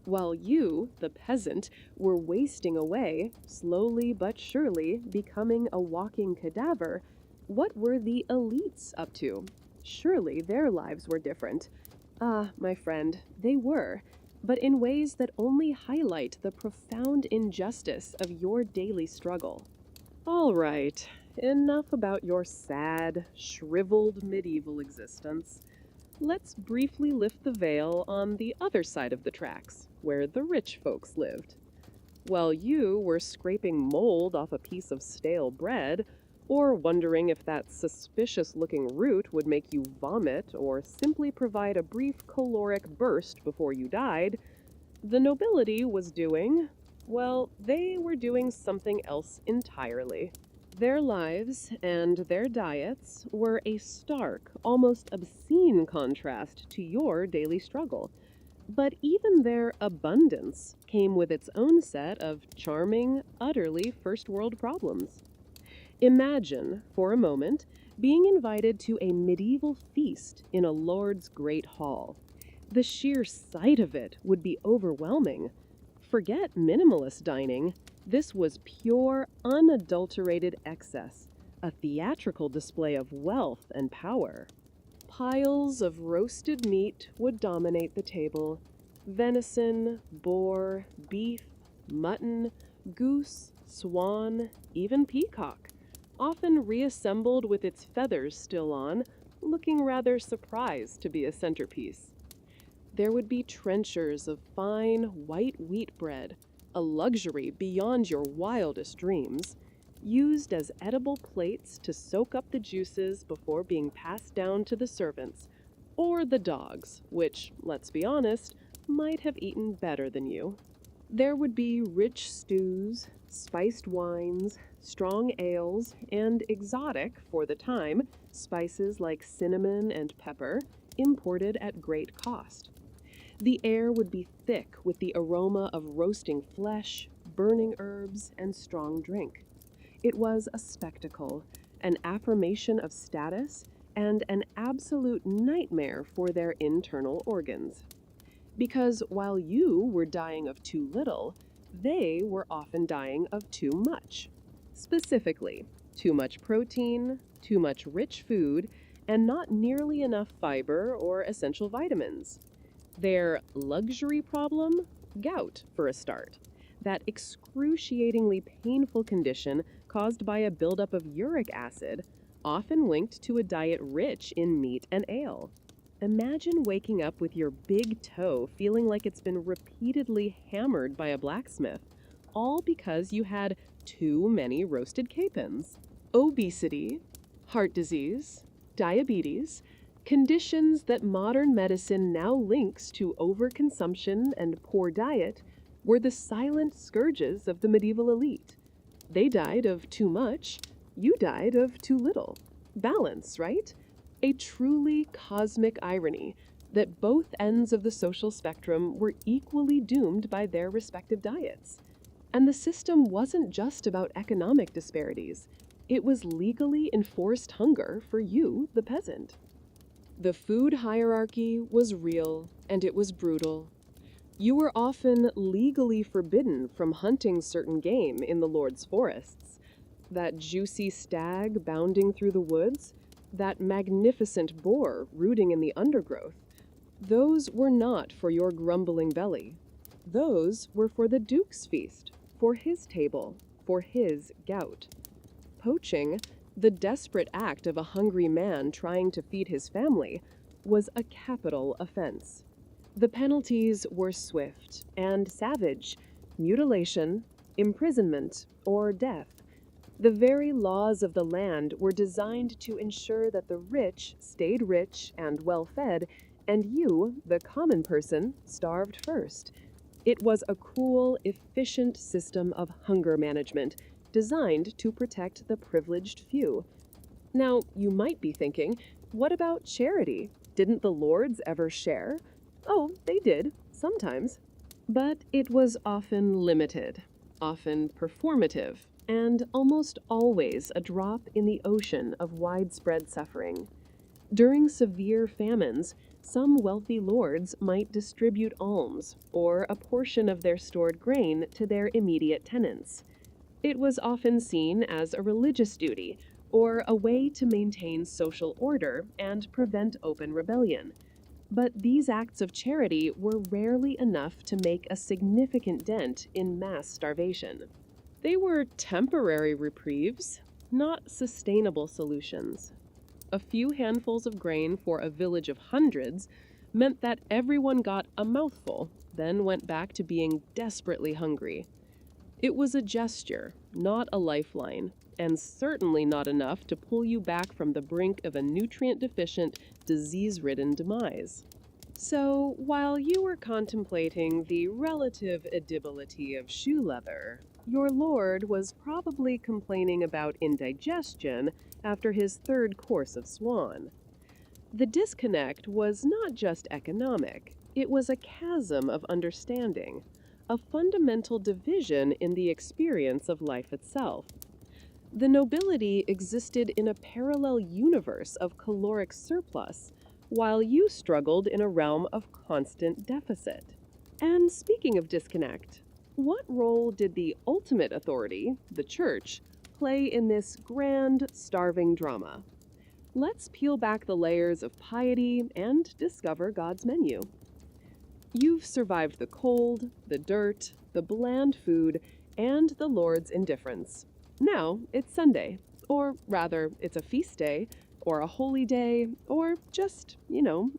While you, the peasant, were wasting away, slowly but surely becoming a walking cadaver, what were the elites up to? Surely their lives were different. Ah, my friend, they were, but in ways that only highlight the profound injustice of your daily struggle. All right, enough about your sad, shriveled medieval existence. Let's briefly lift the veil on the other side of the tracks, where the rich folks lived. While you were scraping mold off a piece of stale bread, or wondering if that suspicious-looking root would make you vomit or simply provide a brief caloric burst before you died, the nobility was doing, well, they were doing something else entirely. Their lives and their diets were a stark, almost obscene contrast to your daily struggle. But even their abundance came with its own set of charming, utterly first-world problems. Imagine, for a moment, being invited to a medieval feast in a lord's great hall. The sheer sight of it would be overwhelming. Forget minimalist dining. This was pure, unadulterated excess, a theatrical display of wealth and power. Piles of roasted meat would dominate the table. Venison, boar, beef, mutton, goose, swan, even peacock, often reassembled with its feathers still on, looking rather surprised to be a centerpiece. There would be trenchers of fine, white wheat bread, a luxury beyond your wildest dreams, used as edible plates to soak up the juices before being passed down to the servants, or the dogs, which, let's be honest, might have eaten better than you. There would be rich stews, spiced wines, strong ales, and exotic, for the time, spices like cinnamon and pepper, imported at great cost. The air would be thick with the aroma of roasting flesh, burning herbs, and strong drink. It was a spectacle, an affirmation of status, and an absolute nightmare for their internal organs. Because while you were dying of too little, they were often dying of too much. Specifically, too much protein, too much rich food, and not nearly enough fiber or essential vitamins. Their luxury problem? Gout, for a start. That excruciatingly painful condition caused by a buildup of uric acid, often linked to a diet rich in meat and ale. Imagine waking up with your big toe feeling like it's been repeatedly hammered by a blacksmith, all because you had too many roasted capons. Obesity, heart disease, diabetes, conditions that modern medicine now links to overconsumption and poor diet, were the silent scourges of the medieval elite. They died of too much, you died of too little. Balance, right? A truly cosmic irony, that both ends of the social spectrum were equally doomed by their respective diets. And the system wasn't just about economic disparities, it was legally enforced hunger for you, the peasant. The food hierarchy was real, and it was brutal. You were often legally forbidden from hunting certain game in the Lord's forests. That juicy stag bounding through the woods, that magnificent boar rooting in the undergrowth, those were not for your grumbling belly. Those were for the Duke's feast, for his table, for his gout. Poaching, the desperate act of a hungry man trying to feed his family, was a capital offense. The penalties were swift and savage: mutilation, imprisonment, or death. The very laws of the land were designed to ensure that the rich stayed rich and well-fed, and you, the common person, starved first. It was a cruel, efficient system of hunger management designed to protect the privileged few. Now, you might be thinking, what about charity? Didn't the lords ever share? Oh, they did, sometimes. But it was often limited, often performative, and almost always a drop in the ocean of widespread suffering. During severe famines, some wealthy lords might distribute alms or a portion of their stored grain to their immediate tenants. It was often seen as a religious duty or a way to maintain social order and prevent open rebellion. But these acts of charity were rarely enough to make a significant dent in mass starvation. They were temporary reprieves, not sustainable solutions. A few handfuls of grain for a village of hundreds meant that everyone got a mouthful, then went back to being desperately hungry. It was a gesture, not a lifeline, and certainly not enough to pull you back from the brink of a nutrient-deficient, disease-ridden demise. So, while you were contemplating the relative edibility of shoe leather, your lord was probably complaining about indigestion after his third course of swan. The disconnect was not just economic, it was a chasm of understanding, a fundamental division in the experience of life itself. The nobility existed in a parallel universe of caloric surplus, while you struggled in a realm of constant deficit. And speaking of disconnect, what role did the ultimate authority, the church, play in this grand, starving drama? Let's peel back the layers of piety and discover God's menu. You've survived the cold, the dirt, the bland food, and the Lord's indifference. Now it's Sunday, or rather, it's a feast day, or a holy day, or just,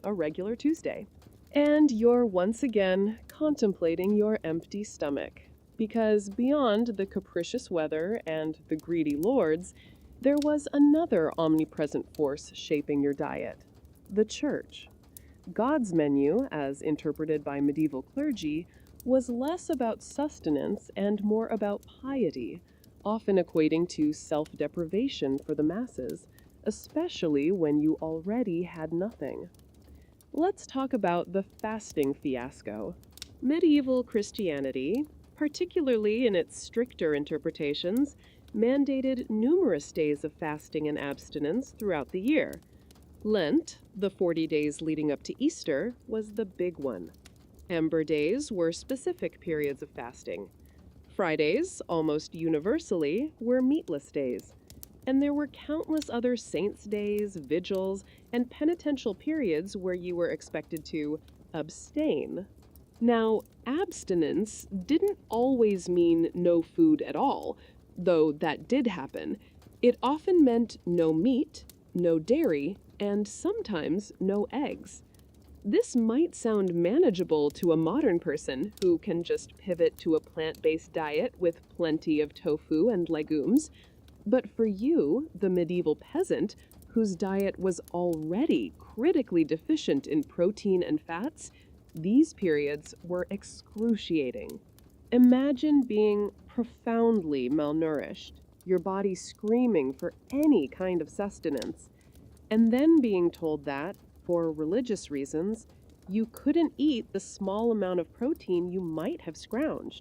a regular Tuesday. And you're once again contemplating your empty stomach, because beyond the capricious weather and the greedy lords, there was another omnipresent force shaping your diet: the church. God's menu, as interpreted by medieval clergy, was less about sustenance and more about piety, often equating to self-deprivation for the masses, especially when you already had nothing. Let's talk about the fasting fiasco. Medieval Christianity, particularly in its stricter interpretations, mandated numerous days of fasting and abstinence throughout the year. Lent, the 40 days leading up to Easter, was the big one. Ember days were specific periods of fasting. Fridays, almost universally, were meatless days. And there were countless other saints' days, vigils, and penitential periods where you were expected to abstain. Now, abstinence didn't always mean no food at all, though that did happen. It often meant no meat, no dairy, and sometimes no eggs. This might sound manageable to a modern person who can just pivot to a plant-based diet with plenty of tofu and legumes, but for you, the medieval peasant, whose diet was already critically deficient in protein and fats, these periods were excruciating. Imagine being profoundly malnourished, your body screaming for any kind of sustenance, and then being told that, for religious reasons, you couldn't eat the small amount of protein you might have scrounged,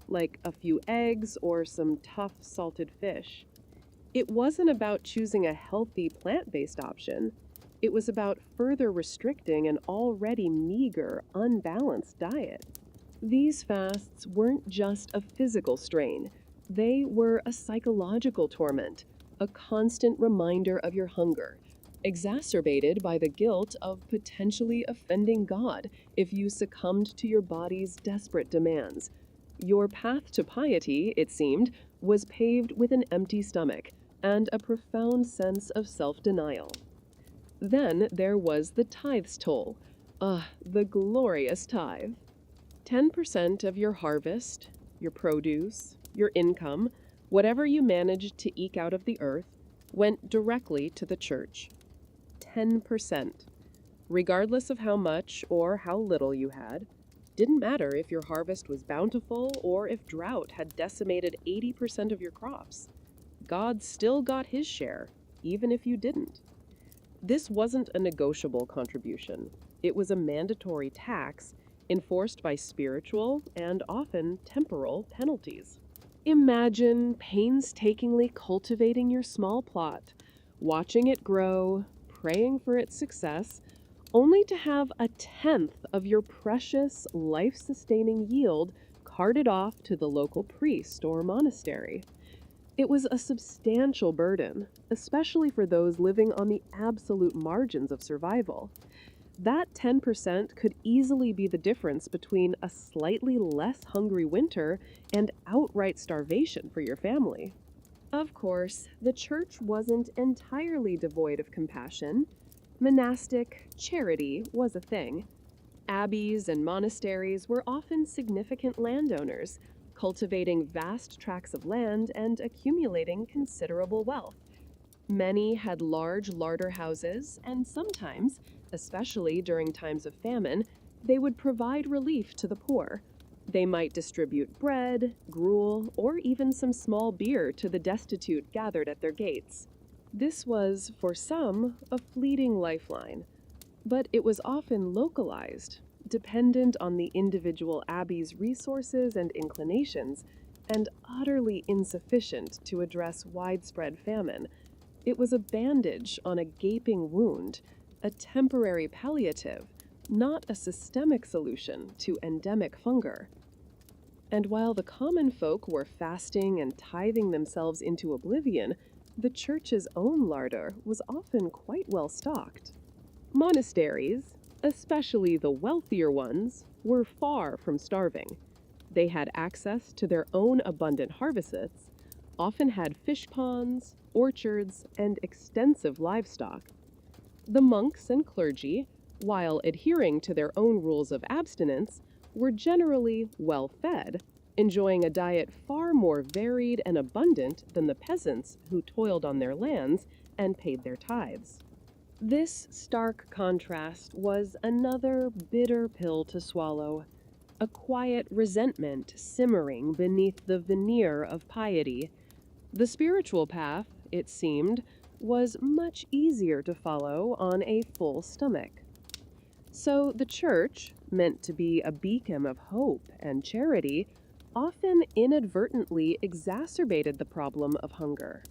like a few eggs or some tough salted fish. It wasn't about choosing a healthy plant-based option. It was about further restricting an already meager, unbalanced diet. These fasts weren't just a physical strain. They were a psychological torment, a constant reminder of your hunger, exacerbated by the guilt of potentially offending God if you succumbed to your body's desperate demands. Your path to piety, it seemed, was paved with an empty stomach and a profound sense of self-denial. Then there was the tithes toll. The glorious tithe. 10% of your harvest, your produce, your income, whatever you managed to eke out of the earth, went directly to the church. 10%. Regardless of how much or how little you had. Didn't matter if your harvest was bountiful or if drought had decimated 80% of your crops. God still got his share, even if you didn't. This wasn't a negotiable contribution. It was a mandatory tax enforced by spiritual and often temporal penalties. Imagine painstakingly cultivating your small plot, watching it grow, praying for its success, only to have a tenth of your precious, life-sustaining yield carted off to the local priest or monastery. It was a substantial burden, especially for those living on the absolute margins of survival. That 10% could easily be the difference between a slightly less hungry winter and outright starvation for your family. Of course, the church wasn't entirely devoid of compassion. Monastic charity was a thing. Abbeys and monasteries were often significant landowners, cultivating vast tracts of land and accumulating considerable wealth. Many had large larder houses, and sometimes, especially during times of famine, they would provide relief to the poor. They might distribute bread, gruel, or even some small beer to the destitute gathered at their gates. This was, for some, a fleeting lifeline, but it was often localized, dependent on the individual abbey's resources and inclinations, and utterly insufficient to address widespread famine. It was a bandage on a gaping wound, a temporary palliative, not a systemic solution to endemic hunger. And while the common folk were fasting and tithing themselves into oblivion, the church's own larder was often quite well stocked. Monasteries, especially the wealthier ones, were far from starving. They had access to their own abundant harvests, often had fish ponds, orchards, and extensive livestock. The monks and clergy, while adhering to their own rules of abstinence, were generally well fed, enjoying a diet far more varied and abundant than the peasants who toiled on their lands and paid their tithes. This stark contrast was another bitter pill to swallow, a quiet resentment simmering beneath the veneer of piety. The spiritual path, it seemed, was much easier to follow on a full stomach. So the church, meant to be a beacon of hope and charity, often inadvertently exacerbated the problem of hunger.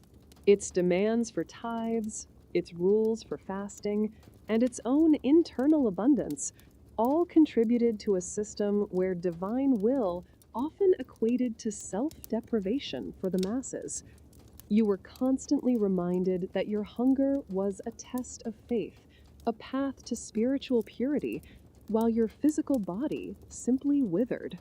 Its demands for tithes, its rules for fasting, and its own internal abundance all contributed to a system where divine will often equated to self-deprivation for the masses. You were constantly reminded that your hunger was a test of faith, a path to spiritual purity, while your physical body simply withered.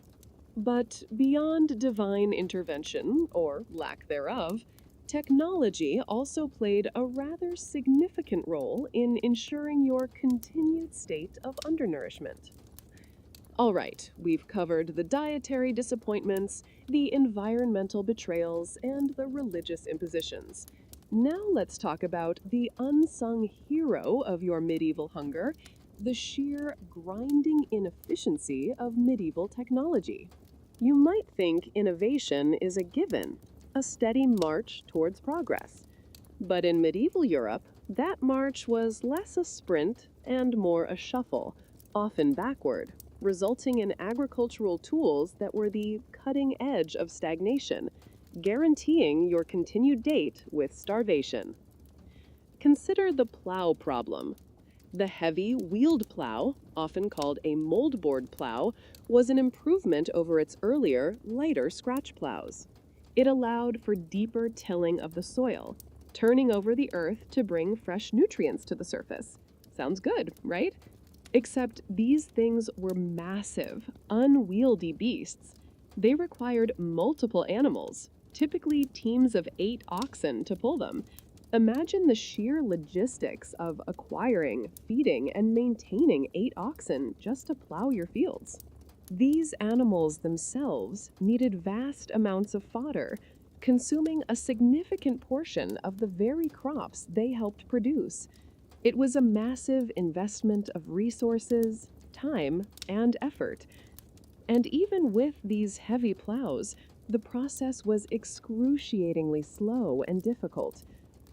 But beyond divine intervention, or lack thereof, technology also played a rather significant role in ensuring your continued state of undernourishment. All right, we've covered the dietary disappointments, the environmental betrayals, and the religious impositions. Now let's talk about the unsung hero of your medieval hunger, the sheer grinding inefficiency of medieval technology. You might think innovation is a given, a steady march towards progress. But in medieval Europe, that march was less a sprint and more a shuffle, often backward, resulting in agricultural tools that were the cutting edge of stagnation, guaranteeing your continued date with starvation. Consider the plow problem. The heavy, wheeled plow, often called a moldboard plow, was an improvement over its earlier, lighter scratch plows. It allowed for deeper tilling of the soil, turning over the earth to bring fresh nutrients to the surface. Sounds good, right? Except these things were massive, unwieldy beasts. They required multiple animals, typically teams of 8 oxen, to pull them. Imagine the sheer logistics of acquiring, feeding, and maintaining 8 oxen just to plow your fields. These animals themselves needed vast amounts of fodder, consuming a significant portion of the very crops they helped produce. It was a massive investment of resources, time, and effort. And even with these heavy plows, the process was excruciatingly slow and difficult.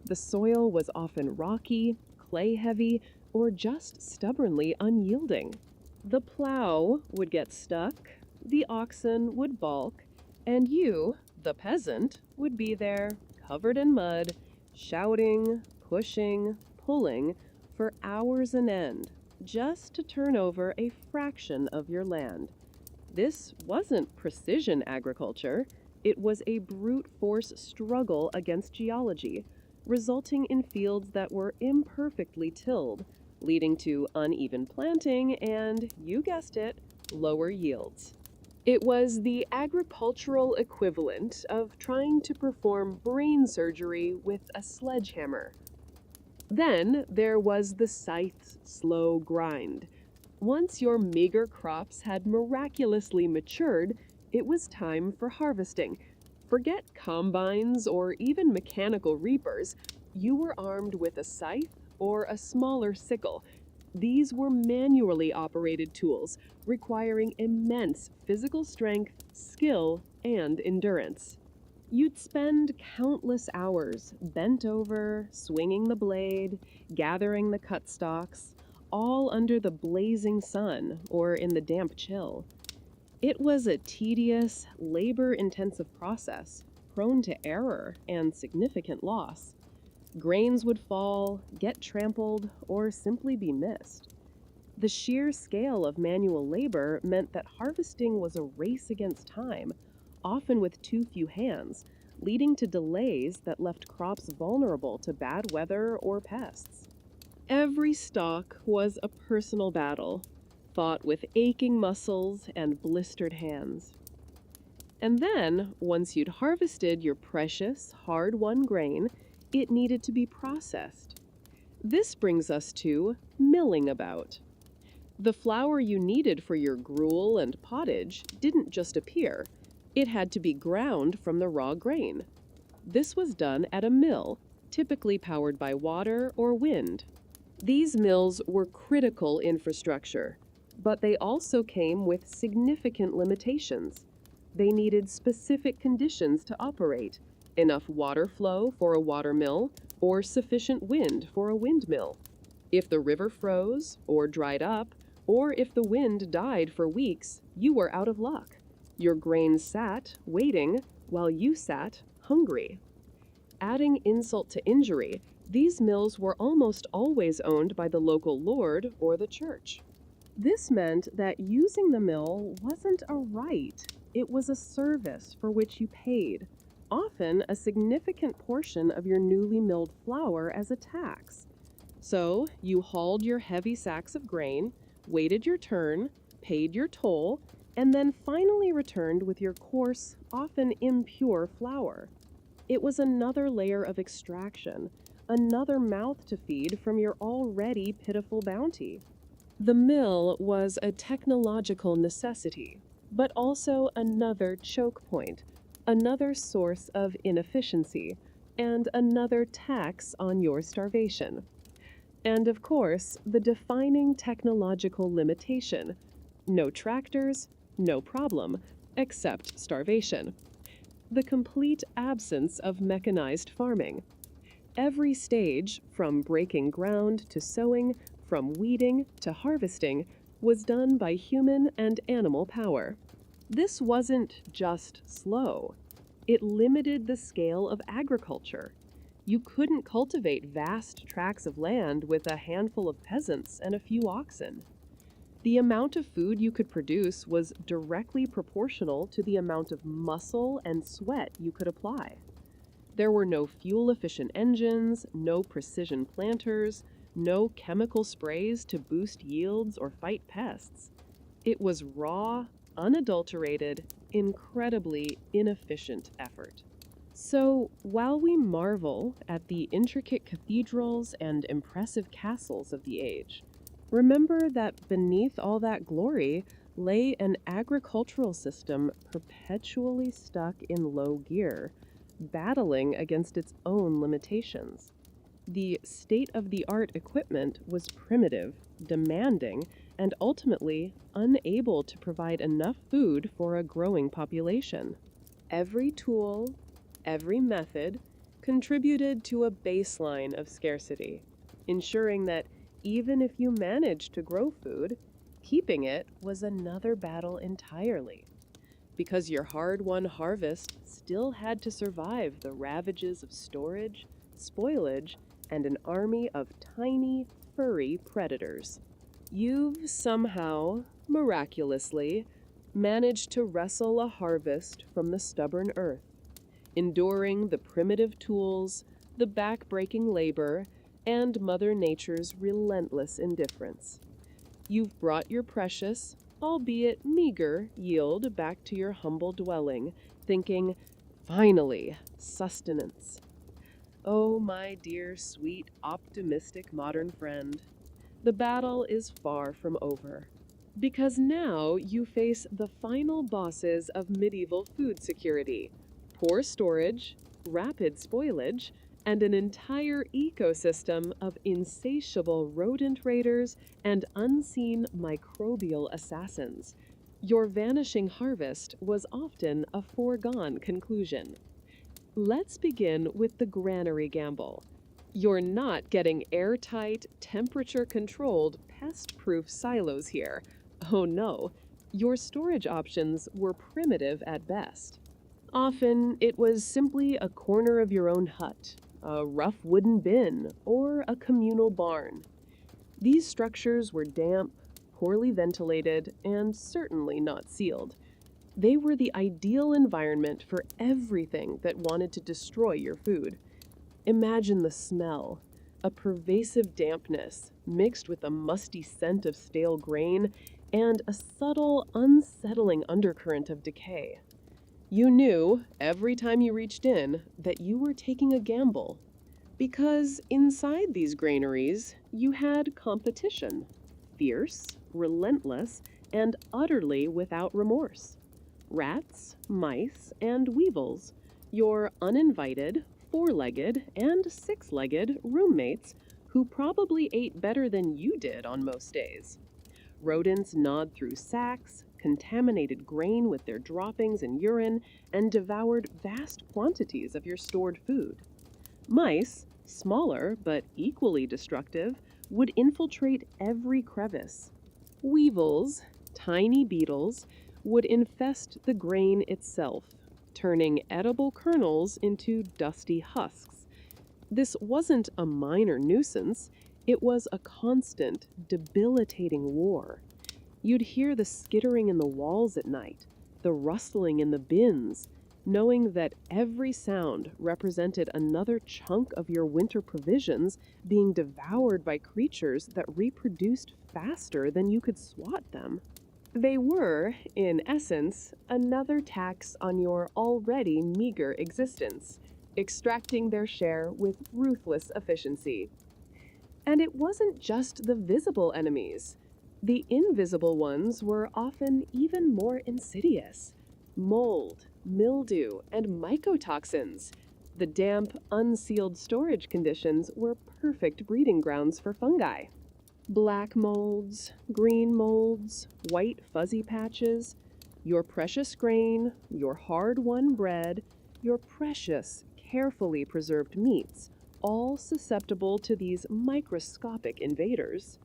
The soil was often rocky, clay-heavy, or just stubbornly unyielding. The plow would get stuck, the oxen would balk, and you, the peasant, would be there, covered in mud, shouting, pushing, pulling, for hours on end, just to turn over a fraction of your land. This wasn't precision agriculture, it was a brute force struggle against geology, resulting in fields that were imperfectly tilled, leading to uneven planting and, you guessed it, lower yields. It was the agricultural equivalent of trying to perform brain surgery with a sledgehammer. Then there was the scythe's slow grind. Once your meager crops had miraculously matured, it was time for harvesting. Forget combines or even mechanical reapers. You were armed with a scythe or a smaller sickle. These were manually operated tools, requiring immense physical strength, skill, and endurance. You'd spend countless hours bent over, swinging the blade, gathering the cut stalks, all under the blazing sun or in the damp chill. It was a tedious, labor-intensive process, prone to error and significant loss. Grains would fall, get trampled, or simply be missed. The sheer scale of manual labor meant that harvesting was a race against time, often with too few hands, leading to delays that left crops vulnerable to bad weather or pests. Every stalk was a personal battle, fought with aching muscles and blistered hands. And then, once you'd harvested your precious, hard-won grain, it needed to be processed. This brings us to milling about. The flour you needed for your gruel and pottage didn't just appear. It had to be ground from the raw grain. This was done at a mill, typically powered by water or wind. These mills were critical infrastructure, but they also came with significant limitations. They needed specific conditions to operate, enough water flow for a water mill or sufficient wind for a windmill. If the river froze or dried up, or if the wind died for weeks, you were out of luck. Your grain sat, waiting, while you sat, hungry. Adding insult to injury, these mills were almost always owned by the local lord or the church. This meant that using the mill wasn't a right, it was a service for which you paid, often a significant portion of your newly milled flour as a tax. So you hauled your heavy sacks of grain, waited your turn, paid your toll, and then finally returned with your coarse, often impure flour. It was another layer of extraction, another mouth to feed from your already pitiful bounty. The mill was a technological necessity, but also another choke point, another source of inefficiency, and another tax on your starvation. And of course, the defining technological limitation: no tractors, no problem, except starvation. The complete absence of mechanized farming. Every stage, from breaking ground to sowing, from weeding to harvesting, was done by human and animal power. This wasn't just slow. It limited the scale of agriculture. You couldn't cultivate vast tracts of land with a handful of peasants and a few oxen. The amount of food you could produce was directly proportional to the amount of muscle and sweat you could apply. There were no fuel-efficient engines, no precision planters, no chemical sprays to boost yields or fight pests. It was raw, unadulterated, incredibly inefficient effort. So, while we marvel at the intricate cathedrals and impressive castles of the age, remember that beneath all that glory lay an agricultural system perpetually stuck in low gear, battling against its own limitations. The state-of-the-art equipment was primitive, demanding, and ultimately unable to provide enough food for a growing population. Every tool, every method contributed to a baseline of scarcity, ensuring that even if you managed to grow food, keeping it was another battle entirely, because your hard-won harvest still had to survive the ravages of storage, spoilage, and an army of tiny, furry predators. You've somehow, miraculously, managed to wrestle a harvest from the stubborn earth, enduring the primitive tools, the back-breaking labor, and Mother Nature's relentless indifference. You've brought your precious, albeit meager, yield back to your humble dwelling, thinking, finally, sustenance. Oh, my dear, sweet, optimistic modern friend, the battle is far from over. Because now you face the final bosses of medieval food security: poor storage, rapid spoilage, and an entire ecosystem of insatiable rodent raiders and unseen microbial assassins. Your vanishing harvest was often a foregone conclusion. Let's begin with the granary gamble. You're not getting airtight, temperature-controlled, pest-proof silos here. Oh no, your storage options were primitive at best. Often, it was simply a corner of your own hut, a rough wooden bin, or a communal barn. These structures were damp, poorly ventilated, and certainly not sealed. They were the ideal environment for everything that wanted to destroy your food. Imagine the smell, a pervasive dampness mixed with a musty scent of stale grain and a subtle, unsettling undercurrent of decay. You knew, every time you reached in, that you were taking a gamble. Because inside these granaries, you had competition. Fierce, relentless, and utterly without remorse. Rats, mice, and weevils, your uninvited, four-legged, and six-legged roommates who probably ate better than you did on most days. Rodents gnawed through sacks, contaminated grain with their droppings and urine, and devoured vast quantities of your stored food. Mice, smaller but equally destructive, would infiltrate every crevice. Weevils, tiny beetles, would infest the grain itself, turning edible kernels into dusty husks. This wasn't a minor nuisance, it was a constant, debilitating war. You'd hear the skittering in the walls at night, the rustling in the bins, knowing that every sound represented another chunk of your winter provisions being devoured by creatures that reproduced faster than you could swat them. They were, in essence, another tax on your already meager existence, extracting their share with ruthless efficiency. And it wasn't just the visible enemies. The invisible ones were often even more insidious. Mold, mildew, and mycotoxins. The damp, unsealed storage conditions were perfect breeding grounds for fungi. Black molds, green molds, white fuzzy patches, your precious grain, your hard-won bread, your precious, carefully preserved meats, all susceptible to these microscopic invaders.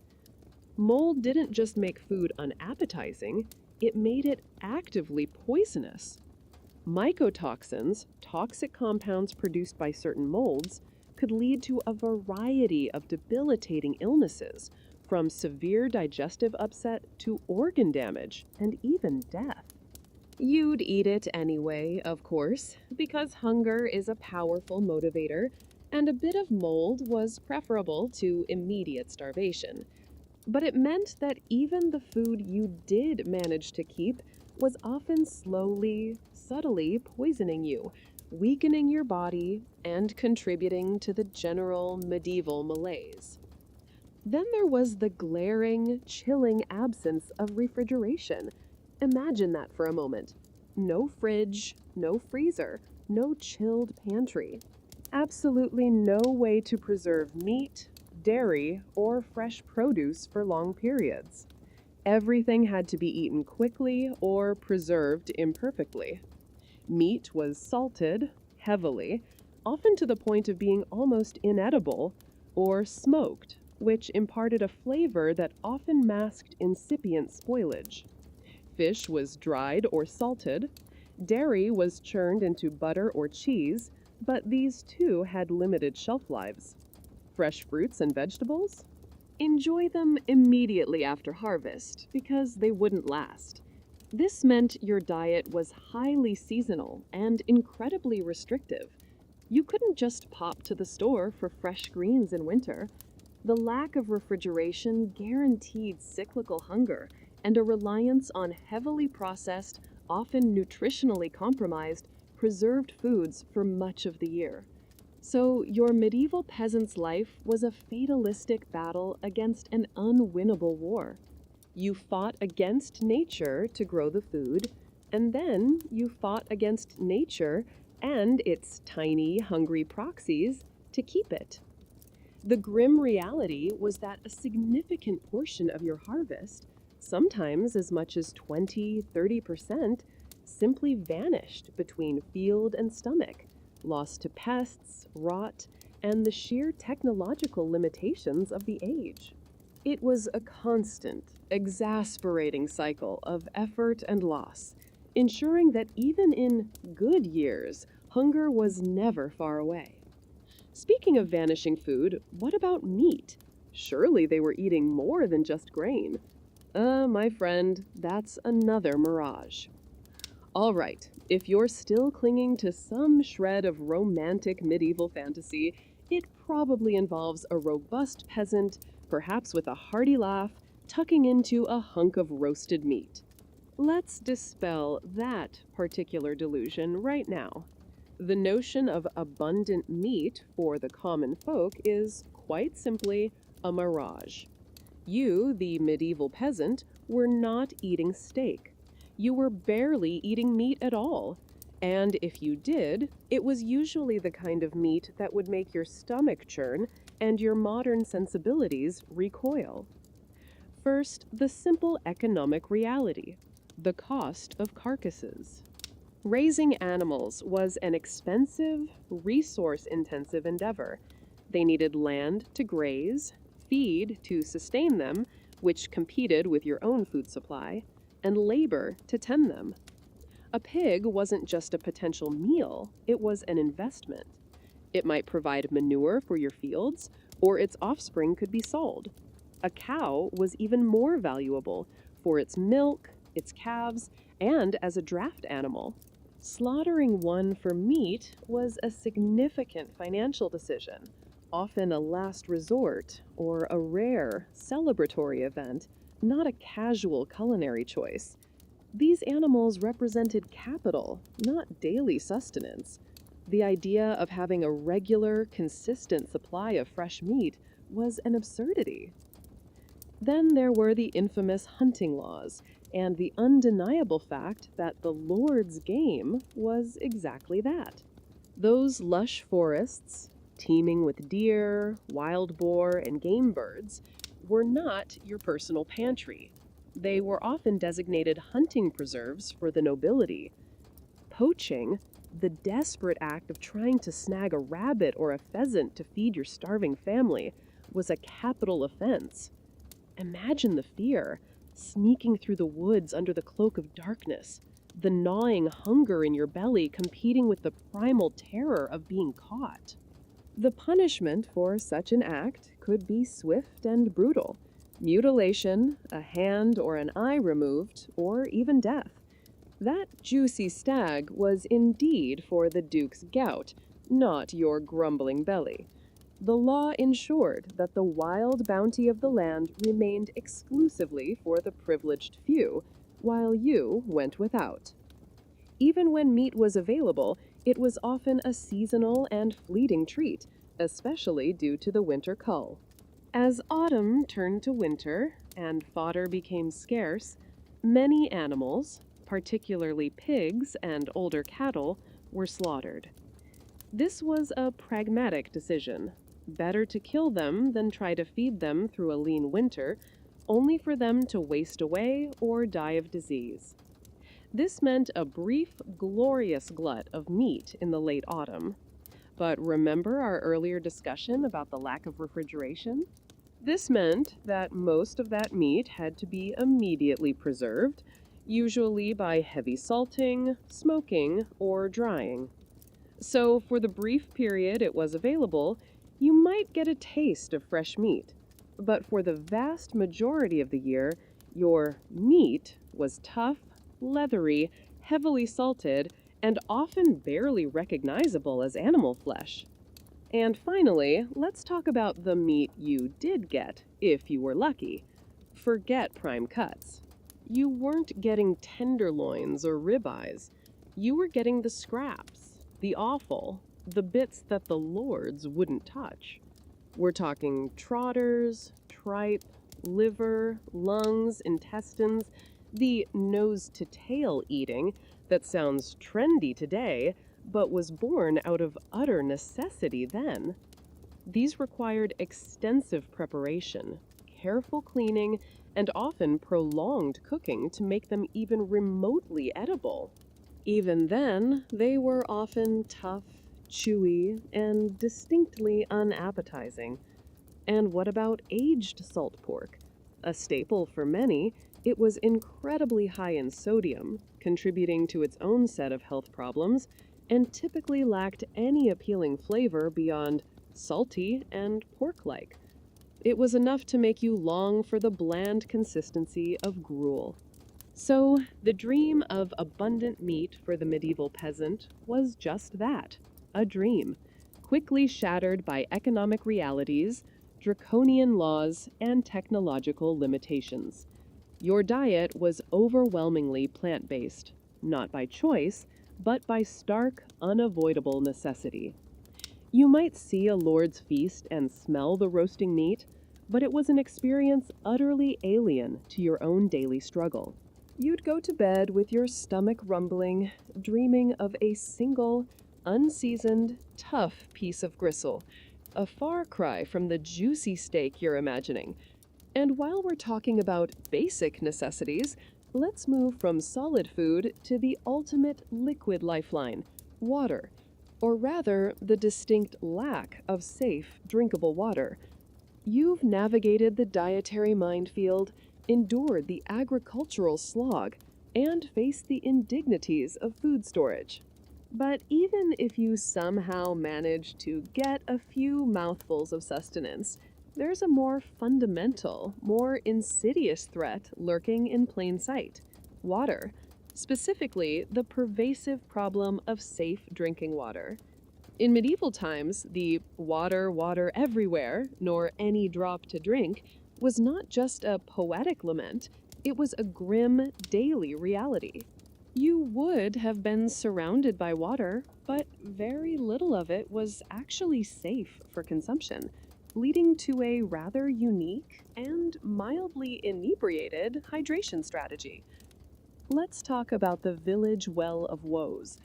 Mold didn't just make food unappetizing, it made it actively poisonous. Mycotoxins, toxic compounds produced by certain molds, could lead to a variety of debilitating illnesses, from severe digestive upset to organ damage and even death. You'd eat it anyway, of course, because hunger is a powerful motivator, and a bit of mold was preferable to immediate starvation. But it meant that even the food you did manage to keep was often slowly, subtly poisoning you, weakening your body, and contributing to the general medieval malaise. Then there was the glaring, chilling absence of refrigeration. Imagine that for a moment. No fridge, no freezer, no chilled pantry. Absolutely no way to preserve meat, dairy, or fresh produce for long periods. Everything had to be eaten quickly or preserved imperfectly. Meat was salted, heavily, often to the point of being almost inedible, or smoked, which imparted a flavor that often masked incipient spoilage. Fish was dried or salted. Dairy was churned into butter or cheese, but these too had limited shelf lives. Fresh fruits and vegetables? Enjoy them immediately after harvest, because they wouldn't last. This meant your diet was highly seasonal and incredibly restrictive. You couldn't just pop to the store for fresh greens in winter. The lack of refrigeration guaranteed cyclical hunger and a reliance on heavily processed, often nutritionally compromised, preserved foods for much of the year. So your medieval peasant's life was a fatalistic battle against an unwinnable war. You fought against nature to grow the food, and then you fought against nature and its tiny, hungry proxies to keep it. The grim reality was that a significant portion of your harvest, sometimes as much as 20–30%, simply vanished between field and stomach, lost to pests, rot, and the sheer technological limitations of the age. It was a constant, exasperating cycle of effort and loss, ensuring that even in good years, hunger was never far away. Speaking of vanishing food, what about meat? Surely they were eating more than just grain. My friend, that's another mirage. All right, if you're still clinging to some shred of romantic medieval fantasy, it probably involves a robust peasant, perhaps with a hearty laugh, tucking into a hunk of roasted meat. Let's dispel that particular delusion right now. The notion of abundant meat for the common folk is, quite simply, a mirage. You, the medieval peasant, were not eating steak. You were barely eating meat at all. And if you did, it was usually the kind of meat that would make your stomach churn and your modern sensibilities recoil. First, the simple economic reality: the cost of carcasses. Raising animals was an expensive, resource-intensive endeavor. They needed land to graze, feed to sustain them, which competed with your own food supply, and labor to tend them. A pig wasn't just a potential meal, it was an investment. It might provide manure for your fields, or its offspring could be sold. A cow was even more valuable for its milk, its calves, and as a draft animal. Slaughtering one for meat was a significant financial decision, often a last resort or a rare, celebratory event, not a casual culinary choice. These animals represented capital, not daily sustenance. The idea of having a regular, consistent supply of fresh meat was an absurdity. Then there were the infamous hunting laws, and the undeniable fact that the Lord's game was exactly that. Those lush forests, teeming with deer, wild boar, and game birds, were not your personal pantry. They were often designated hunting preserves for the nobility. Poaching, the desperate act of trying to snag a rabbit or a pheasant to feed your starving family, was a capital offense. Imagine the fear, sneaking through the woods under the cloak of darkness, the gnawing hunger in your belly competing with the primal terror of being caught. The punishment for such an act could be swift and brutal: mutilation, a hand or an eye removed, or even death. That juicy stag was indeed for the Duke's gout, not your grumbling belly. The law ensured that the wild bounty of the land remained exclusively for the privileged few, while you went without. Even when meat was available, it was often a seasonal and fleeting treat, especially due to the winter cull. As autumn turned to winter and fodder became scarce, many animals, particularly pigs and older cattle, were slaughtered. This was a pragmatic decision. Better to kill them than try to feed them through a lean winter, only for them to waste away or die of disease. This meant a brief, glorious glut of meat in the late autumn. But remember our earlier discussion about the lack of refrigeration? This meant that most of that meat had to be immediately preserved, usually by heavy salting, smoking, or drying. So for the brief period it was available, you might get a taste of fresh meat. But for the vast majority of the year, your meat was tough, leathery, heavily salted, and often barely recognizable as animal flesh. And finally, let's talk about the meat you did get, if you were lucky. Forget prime cuts. You weren't getting tenderloins or ribeyes. You were getting the scraps, the offal, the bits that the lords wouldn't touch. We're talking trotters, tripe, liver, lungs, intestines, the nose-to-tail eating that sounds trendy today, but was born out of utter necessity then. These required extensive preparation, careful cleaning, and often prolonged cooking to make them even remotely edible. Even then, they were often tough, chewy, and distinctly unappetizing. And what about aged salt pork? A staple for many, it was incredibly high in sodium, contributing to its own set of health problems, and typically lacked any appealing flavor beyond salty and pork-like. It was enough to make you long for the bland consistency of gruel. So, the dream of abundant meat for the medieval peasant was just that, a dream, quickly shattered by economic realities, draconian laws, and technological limitations. Your diet was overwhelmingly plant-based, not by choice, but by stark, unavoidable necessity. You might see a lord's feast and smell the roasting meat, but it was an experience utterly alien to your own daily struggle. You'd go to bed with your stomach rumbling, dreaming of a single, unseasoned, tough piece of gristle, a far cry from the juicy steak you're imagining. And while we're talking about basic necessities, let's move from solid food to the ultimate liquid lifeline, water, or rather, the distinct lack of safe, drinkable water. You've navigated the dietary minefield, endured the agricultural slog, and faced the indignities of food storage. But even if you somehow manage to get a few mouthfuls of sustenance, there's a more fundamental, more insidious threat lurking in plain sight: water. Specifically, the pervasive problem of safe drinking water. In medieval times, the water, water everywhere, nor any drop to drink, was not just a poetic lament, it was a grim, daily reality. You would have been surrounded by water, but very little of it was actually safe for consumption, leading to a rather unique and mildly inebriated hydration strategy. Let's talk about the village well of woes.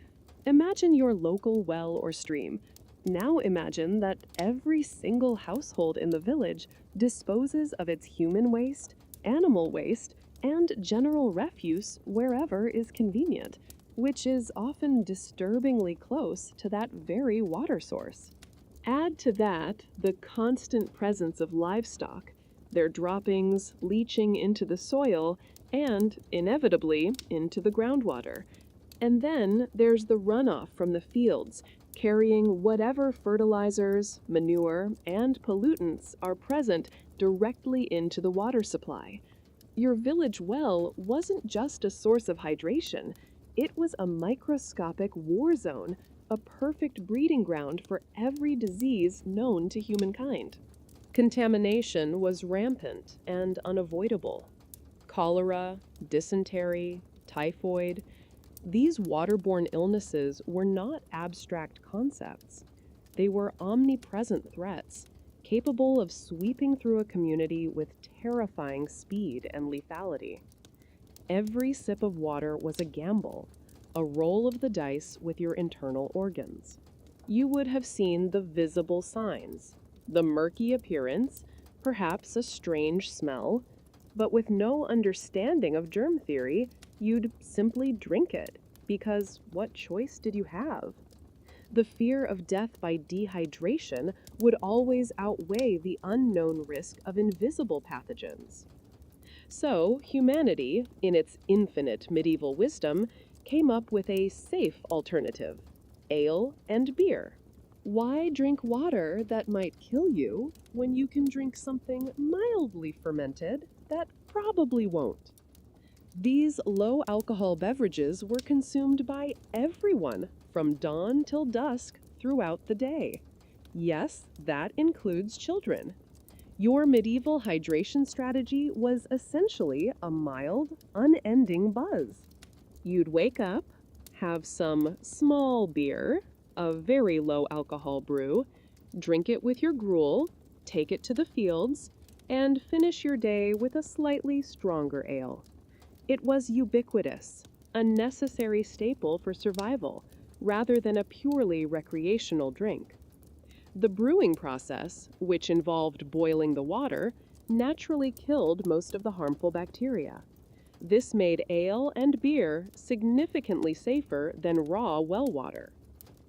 Imagine your local well or stream. Now imagine that every single household in the village disposes of its human waste, animal waste, and general refuse wherever is convenient, which is often disturbingly close to that very water source. Add to that the constant presence of livestock, their droppings leaching into the soil and, inevitably, into the groundwater. And then there's the runoff from the fields, carrying whatever fertilizers, manure, and pollutants are present directly into the water supply. Your village well wasn't just a source of hydration, it was a microscopic war zone, a perfect breeding ground for every disease known to humankind. Contamination was rampant and unavoidable. Cholera, dysentery, typhoid, these waterborne illnesses were not abstract concepts. They were omnipresent threats, capable of sweeping through a community with terrifying speed and lethality. Every sip of water was a gamble, a roll of the dice with your internal organs. You would have seen the visible signs, the murky appearance, perhaps a strange smell, but with no understanding of germ theory, you'd simply drink it, because what choice did you have? The fear of death by dehydration would always outweigh the unknown risk of invisible pathogens. So, humanity, in its infinite medieval wisdom, came up with a safe alternative: ale and beer. Why drink water that might kill you when you can drink something mildly fermented that probably won't? These low-alcohol beverages were consumed by everyone from dawn till dusk throughout the day. Yes, that includes children. Your medieval hydration strategy was essentially a mild, unending buzz. You'd wake up, have some small beer, a very low-alcohol brew, drink it with your gruel, take it to the fields, and finish your day with a slightly stronger ale. It was ubiquitous, a necessary staple for survival, rather than a purely recreational drink. The brewing process, which involved boiling the water, naturally killed most of the harmful bacteria. This made ale and beer significantly safer than raw well water.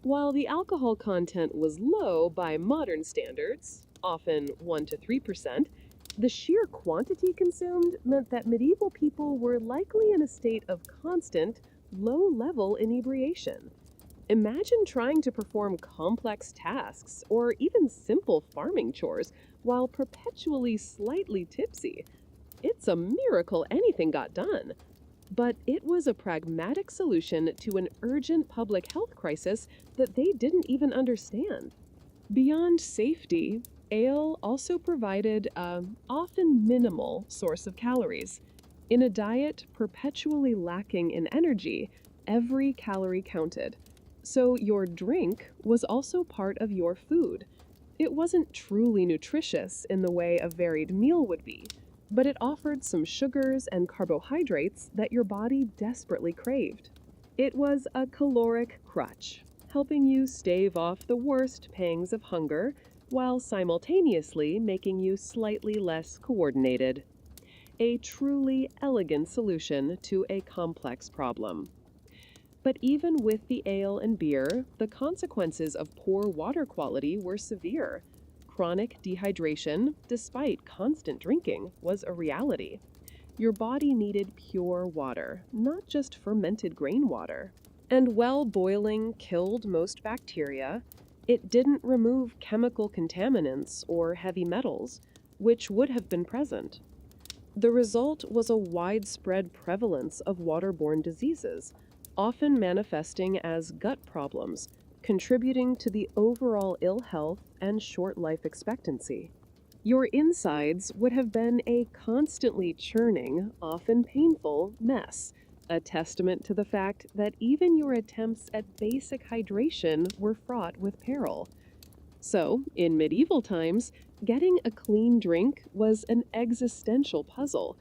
While the alcohol content was low by modern standards, often 1 to 3%, the sheer quantity consumed meant that medieval people were likely in a state of constant, low-level inebriation. Imagine trying to perform complex tasks or even simple farming chores while perpetually slightly tipsy. It's a miracle anything got done. But it was a pragmatic solution to an urgent public health crisis that they didn't even understand. Beyond safety, ale also provided an often minimal source of calories. In a diet perpetually lacking in energy, every calorie counted. So your drink was also part of your food. It wasn't truly nutritious in the way a varied meal would be, but it offered some sugars and carbohydrates that your body desperately craved. It was a caloric crutch, helping you stave off the worst pangs of hunger while simultaneously making you slightly less coordinated. A truly elegant solution to a complex problem. But even with the ale and beer, the consequences of poor water quality were severe. Chronic dehydration, despite constant drinking, was a reality. Your body needed pure water, not just fermented grain water. And while boiling killed most bacteria, it didn't remove chemical contaminants or heavy metals, which would have been present. The result was a widespread prevalence of waterborne diseases, often manifesting as gut problems, contributing to the overall ill health and short life expectancy. Your insides would have been a constantly churning, often painful mess, a testament to the fact that even your attempts at basic hydration were fraught with peril. So, in medieval times, getting a clean drink was an existential puzzle.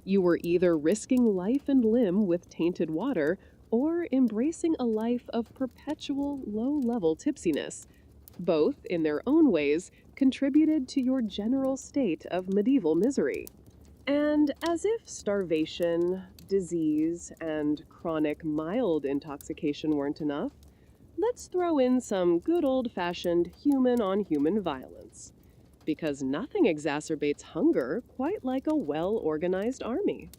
You were either risking life and limb with tainted water or embracing a life of perpetual low-level tipsiness. Both, in their own ways, contributed to your general state of medieval misery. And as if starvation, disease, and chronic mild intoxication weren't enough, let's throw in some good old-fashioned human-on-human violence. because nothing exacerbates hunger quite like a well-organized army.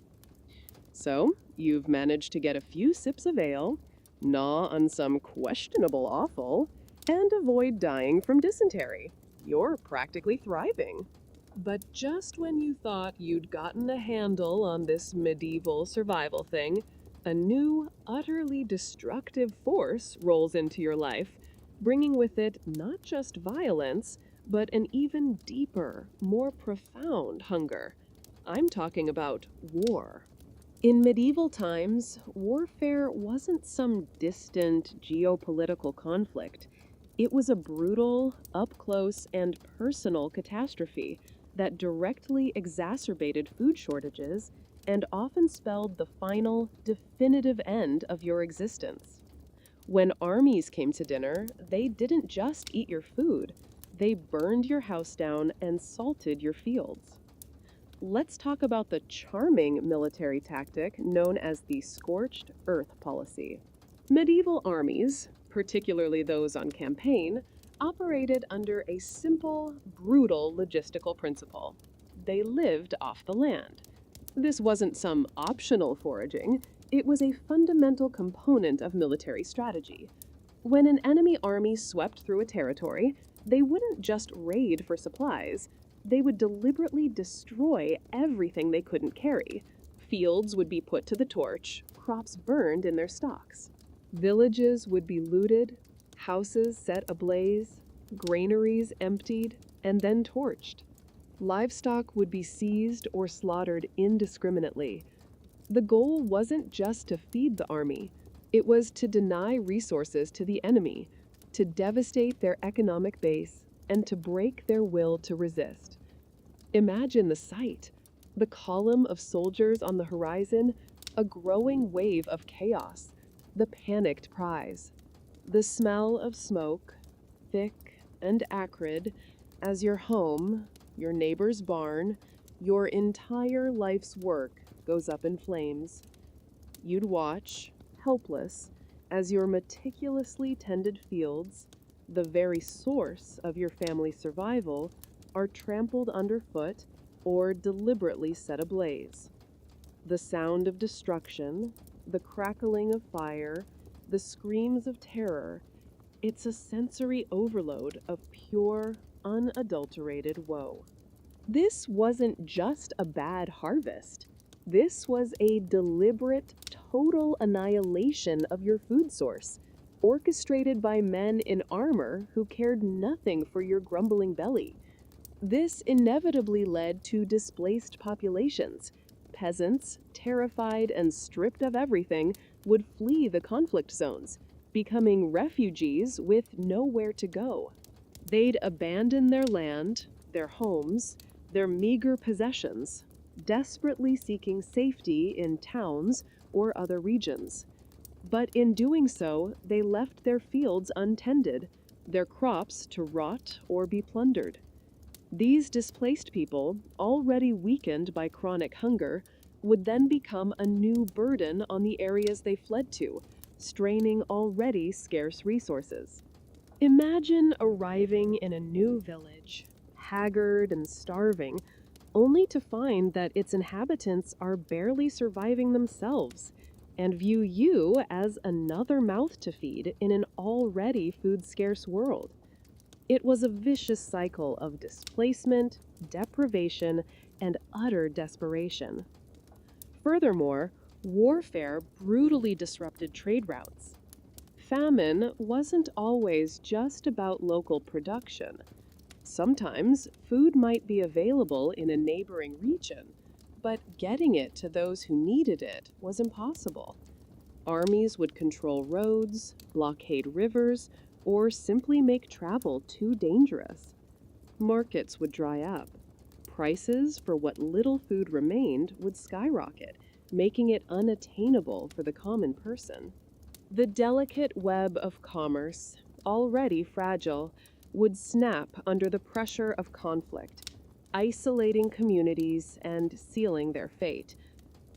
So, you've managed to get a few sips of ale, gnaw on some questionable offal, and avoid dying from dysentery. You're practically thriving. But just when you thought you'd gotten a handle on this medieval survival thing, a new, utterly destructive force rolls into your life, bringing with it not just violence, but an even deeper, more profound hunger. I'm talking about war. In medieval times, warfare wasn't some distant geopolitical conflict. It was a brutal, up-close, and personal catastrophe that directly exacerbated food shortages and often spelled the final, definitive end of your existence. When armies came to dinner, they didn't just eat your food, they burned your house down and salted your fields. Let's talk about the charming military tactic known as the scorched earth policy. Medieval armies, particularly those on campaign, operated under a simple, brutal logistical principle. They lived off the land. This wasn't some optional foraging, it was a fundamental component of military strategy. When an enemy army swept through a territory, they wouldn't just raid for supplies. They would deliberately destroy everything they couldn't carry. Fields would be put to the torch, crops burned in their stalks. Villages would be looted, houses set ablaze, granaries emptied, and then torched. Livestock would be seized or slaughtered indiscriminately. The goal wasn't just to feed the army, it was to deny resources to the enemy, to devastate their economic base, and to break their will to resist. Imagine the sight: the column of soldiers on the horizon, a growing wave of chaos, the panicked prize, the smell of smoke, thick and acrid, as your home, your neighbor's barn, your entire life's work goes up in flames. You'd watch, helpless, as your meticulously tended fields, the very source of your family's survival, are trampled underfoot or deliberately set ablaze. The sound of destruction, the crackling of fire, the screams of terror, it's a sensory overload of pure, unadulterated woe. This wasn't just a bad harvest. This was a deliberate, total annihilation of your food source, orchestrated by men in armor who cared nothing for your grumbling belly. This inevitably led to displaced populations. Peasants, terrified and stripped of everything, would flee the conflict zones, becoming refugees with nowhere to go. They'd abandon their land, their homes, their meager possessions, desperately seeking safety in towns or other regions. But in doing so, they left their fields untended, their crops to rot or be plundered. These displaced people, already weakened by chronic hunger, would then become a new burden on the areas they fled to, straining already scarce resources. Imagine arriving in a new village, haggard and starving, only to find that its inhabitants are barely surviving themselves and view you as another mouth to feed in an already food-scarce world. It was a vicious cycle of displacement, deprivation, and utter desperation. Furthermore, warfare brutally disrupted trade routes. Famine wasn't always just about local production. Sometimes food might be available in a neighboring region, but getting it to those who needed it was impossible. Armies would control roads, blockade rivers, or simply make travel too dangerous. Markets would dry up. Prices for what little food remained would skyrocket, making it unattainable for the common person. The delicate web of commerce, already fragile, would snap under the pressure of conflict, isolating communities and sealing their fate.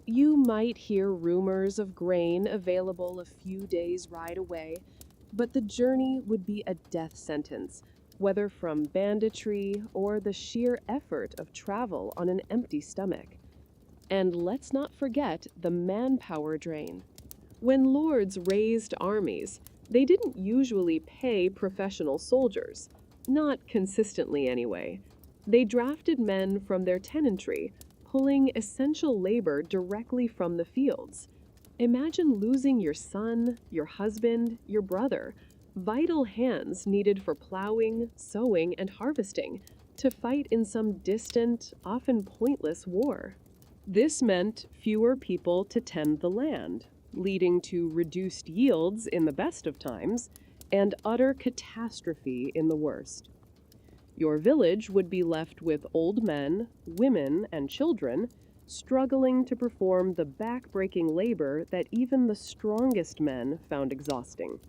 You might hear rumors of grain available a few days' ride away, but the journey would be a death sentence, whether from banditry or the sheer effort of travel on an empty stomach. And let's not forget the manpower drain. When lords raised armies, they didn't usually pay professional soldiers, not consistently anyway. They drafted men from their tenantry, pulling essential labor directly from the fields. Imagine losing your son, your husband, your brother, vital hands needed for plowing, sowing, and harvesting, to fight in some distant, often pointless war. This meant fewer people to tend the land, leading to reduced yields in the best of times and utter catastrophe in the worst. Your village would be left with old men, women, and children struggling to perform the back-breaking labor that even the strongest men found exhausting.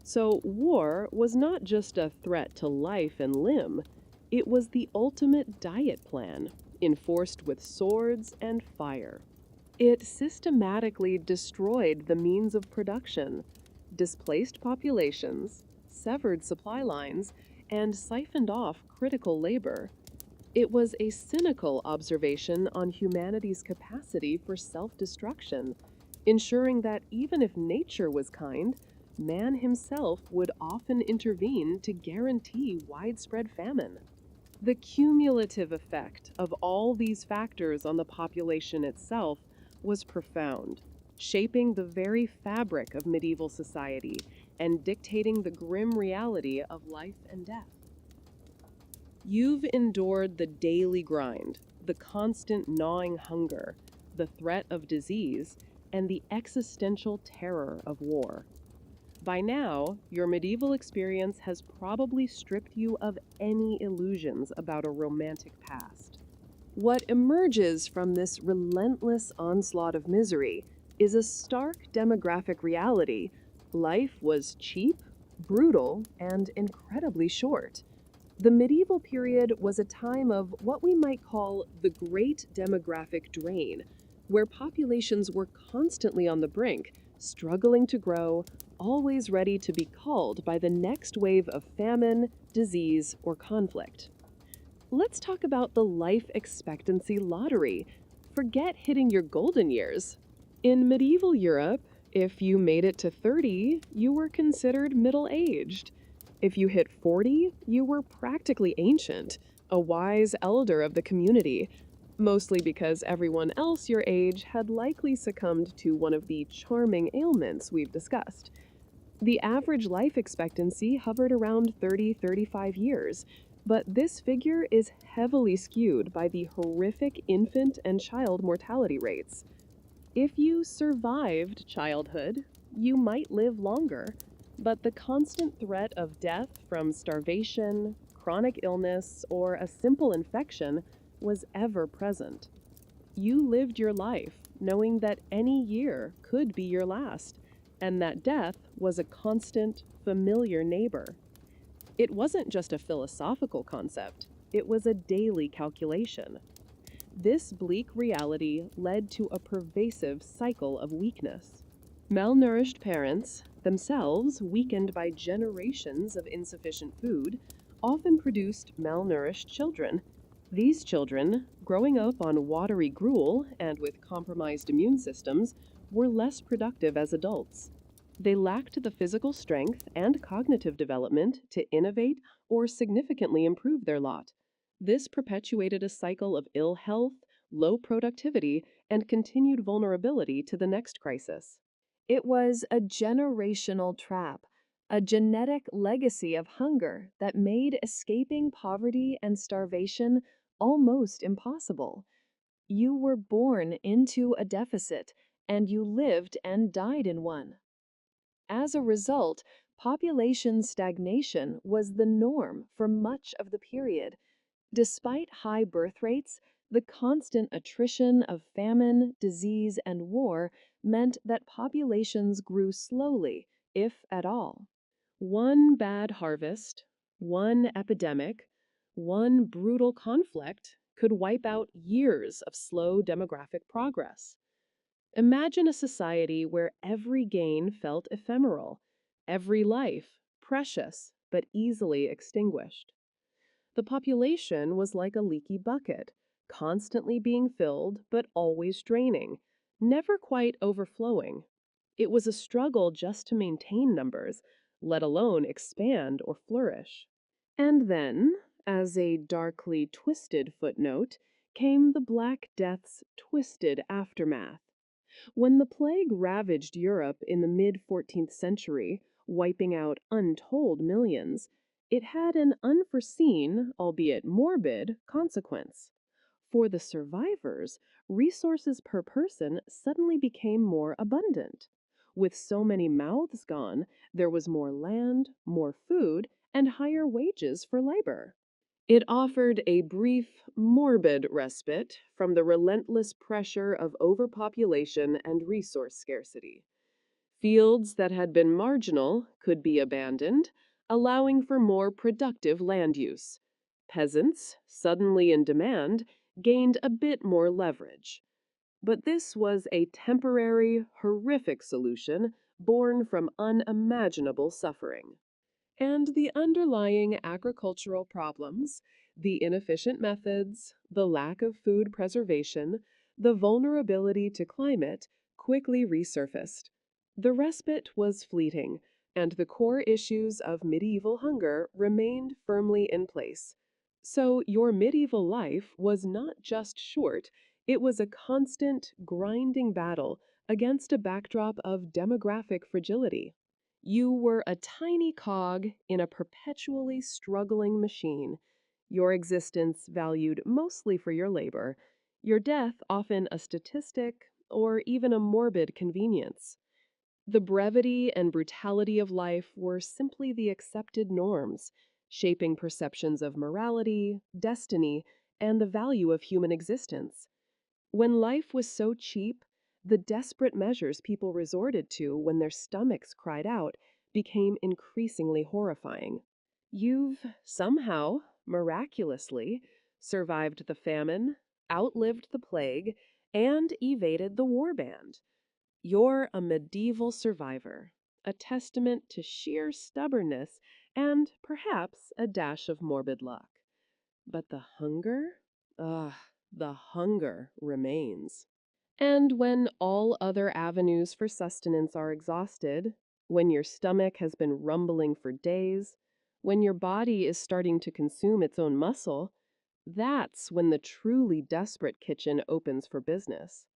So war was not just a threat to life and limb, it was the ultimate diet plan, enforced with swords and fire. It systematically destroyed the means of production, displaced populations, severed supply lines, and siphoned off critical labor. It was a cynical observation on humanity's capacity for self-destruction, ensuring that even if nature was kind, man himself would often intervene to guarantee widespread famine. The cumulative effect of all these factors on the population itself was profound, shaping the very fabric of medieval society and dictating the grim reality of life and death. You've endured the daily grind, the constant gnawing hunger, the threat of disease, and the existential terror of war. By now, your medieval experience has probably stripped you of any illusions about a romantic past. What emerges from this relentless onslaught of misery is a stark demographic reality. Life was cheap, brutal, and incredibly short. The medieval period was a time of what we might call the Great Demographic Drain, where populations were constantly on the brink, struggling to grow, always ready to be called by the next wave of famine, disease, or conflict. Let's talk about the life expectancy lottery. Forget hitting your golden years. In medieval Europe, if you made it to 30, you were considered middle-aged. If you hit 40, you were practically ancient, a wise elder of the community, mostly because everyone else your age had likely succumbed to one of the charming ailments we've discussed. The average life expectancy hovered around 30-35 years, but this figure is heavily skewed by the horrific infant and child mortality rates. If you survived childhood, you might live longer, but the constant threat of death from starvation, chronic illness, or a simple infection was ever present. You lived your life knowing that any year could be your last, and that death was a constant, familiar neighbor. It wasn't just a philosophical concept, it was a daily calculation. This bleak reality led to a pervasive cycle of weakness. Malnourished parents, themselves weakened by generations of insufficient food, often produced malnourished children. These children, growing up on watery gruel and with compromised immune systems, were less productive as adults. They lacked the physical strength and cognitive development to innovate or significantly improve their lot. This perpetuated a cycle of ill health, low productivity, and continued vulnerability to the next crisis. It was a generational trap, a genetic legacy of hunger that made escaping poverty and starvation almost impossible. You were born into a deficit, and you lived and died in one. As a result, population stagnation was the norm for much of the period. Despite high birth rates, the constant attrition of famine, disease, and war meant that populations grew slowly, if at all. One bad harvest, one epidemic, one brutal conflict could wipe out years of slow demographic progress. Imagine a society where every gain felt ephemeral, every life precious, but easily extinguished. The population was like a leaky bucket, constantly being filled but always draining, never quite overflowing. It was a struggle just to maintain numbers, let alone expand or flourish. And then, as a darkly twisted footnote, came the Black Death's twisted aftermath. When the plague ravaged Europe in the mid 14th century, wiping out untold millions, it had an unforeseen, albeit morbid, consequence. For the survivors, resources per person suddenly became more abundant. With so many mouths gone, there was more land, more food, and higher wages for labor. It offered a brief, morbid respite from the relentless pressure of overpopulation and resource scarcity. Fields that had been marginal could be abandoned, allowing for more productive land use. Peasants, suddenly in demand, gained a bit more leverage. But this was a temporary, horrific solution born from unimaginable suffering. And the underlying agricultural problems, the inefficient methods, the lack of food preservation, the vulnerability to climate, quickly resurfaced. The respite was fleeting, and the core issues of medieval hunger remained firmly in place. So your medieval life was not just short, it was a constant, grinding battle against a backdrop of demographic fragility. You were a tiny cog in a perpetually struggling machine, your existence valued mostly for your labor, your death often a statistic or even a morbid convenience. The brevity and brutality of life were simply the accepted norms, shaping perceptions of morality, destiny, and the value of human existence. When life was so cheap, the desperate measures people resorted to when their stomachs cried out became increasingly horrifying. You've somehow, miraculously, survived the famine, outlived the plague, and evaded the warband. You're a medieval survivor, a testament to sheer stubbornness and perhaps a dash of morbid luck. But the hunger? The hunger remains. And when all other avenues for sustenance are exhausted, when your stomach has been rumbling for days, when your body is starting to consume its own muscle, that's when the truly desperate kitchen opens for business.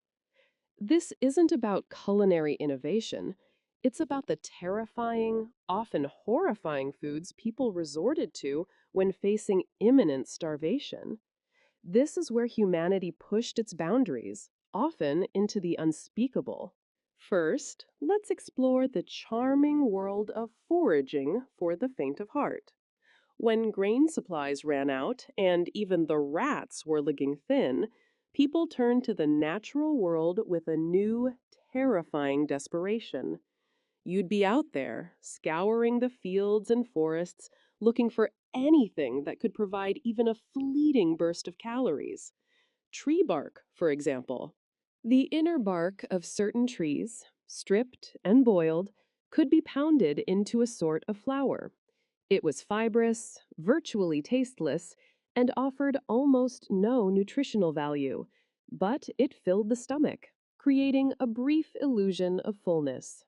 This isn't about culinary innovation. It's about the terrifying, often horrifying foods people resorted to when facing imminent starvation. This is where humanity pushed its boundaries, often into the unspeakable. First, let's explore the charming world of foraging for the faint of heart. When grain supplies ran out and even the rats were looking thin, people turned to the natural world with a new, terrifying desperation. You'd be out there, scouring the fields and forests, looking for anything that could provide even a fleeting burst of calories. Tree bark, for example. The inner bark of certain trees, stripped and boiled, could be pounded into a sort of flour. It was fibrous, virtually tasteless, and offered almost no nutritional value, but it filled the stomach, creating a brief illusion of fullness.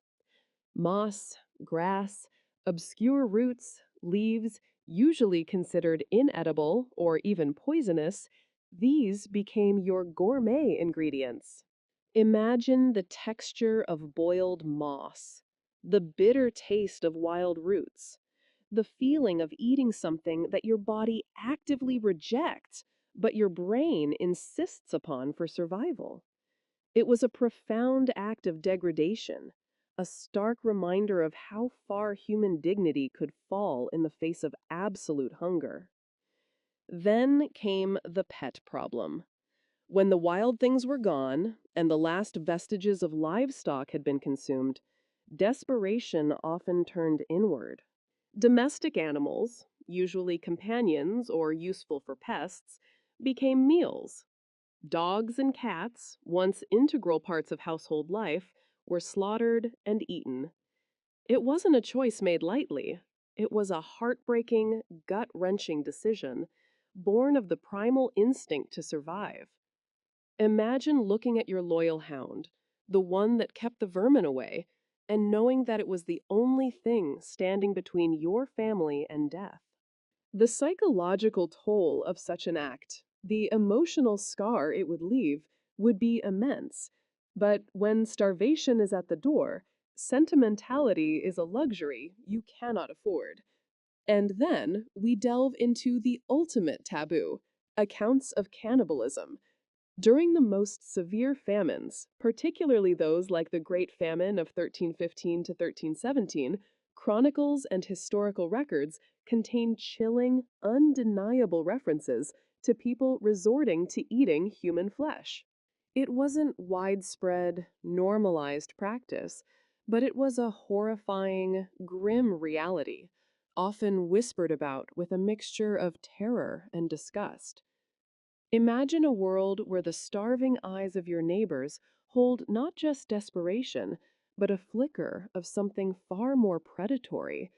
Moss, grass, obscure roots, leaves, usually considered inedible or even poisonous, these became your gourmet ingredients. Imagine the texture of boiled moss, the bitter taste of wild roots, the feeling of eating something that your body actively rejects, but your brain insists upon for survival. It was a profound act of degradation, a stark reminder of how far human dignity could fall in the face of absolute hunger. Then came the pet problem. When the wild things were gone and the last vestiges of livestock had been consumed, desperation often turned inward. Domestic animals, usually companions or useful for pests, became meals. Dogs and cats, once integral parts of household life, were slaughtered and eaten. It wasn't a choice made lightly. It was a heartbreaking, gut wrenching decision, born of the primal instinct to survive. Imagine looking at your loyal hound, the one that kept the vermin away, and knowing that it was the only thing standing between your family and death. The psychological toll of such an act, the emotional scar it would leave, would be immense. But when starvation is at the door, sentimentality is a luxury you cannot afford. And then we delve into the ultimate taboo, accounts of cannibalism. During the most severe famines, particularly those like the Great Famine of 1315 to 1317, chronicles and historical records contain chilling, undeniable references to people resorting to eating human flesh. It wasn't widespread, normalized practice, but it was a horrifying, grim reality, often whispered about with a mixture of terror and disgust. Imagine a world where the starving eyes of your neighbors hold not just desperation, but a flicker of something far more predatory.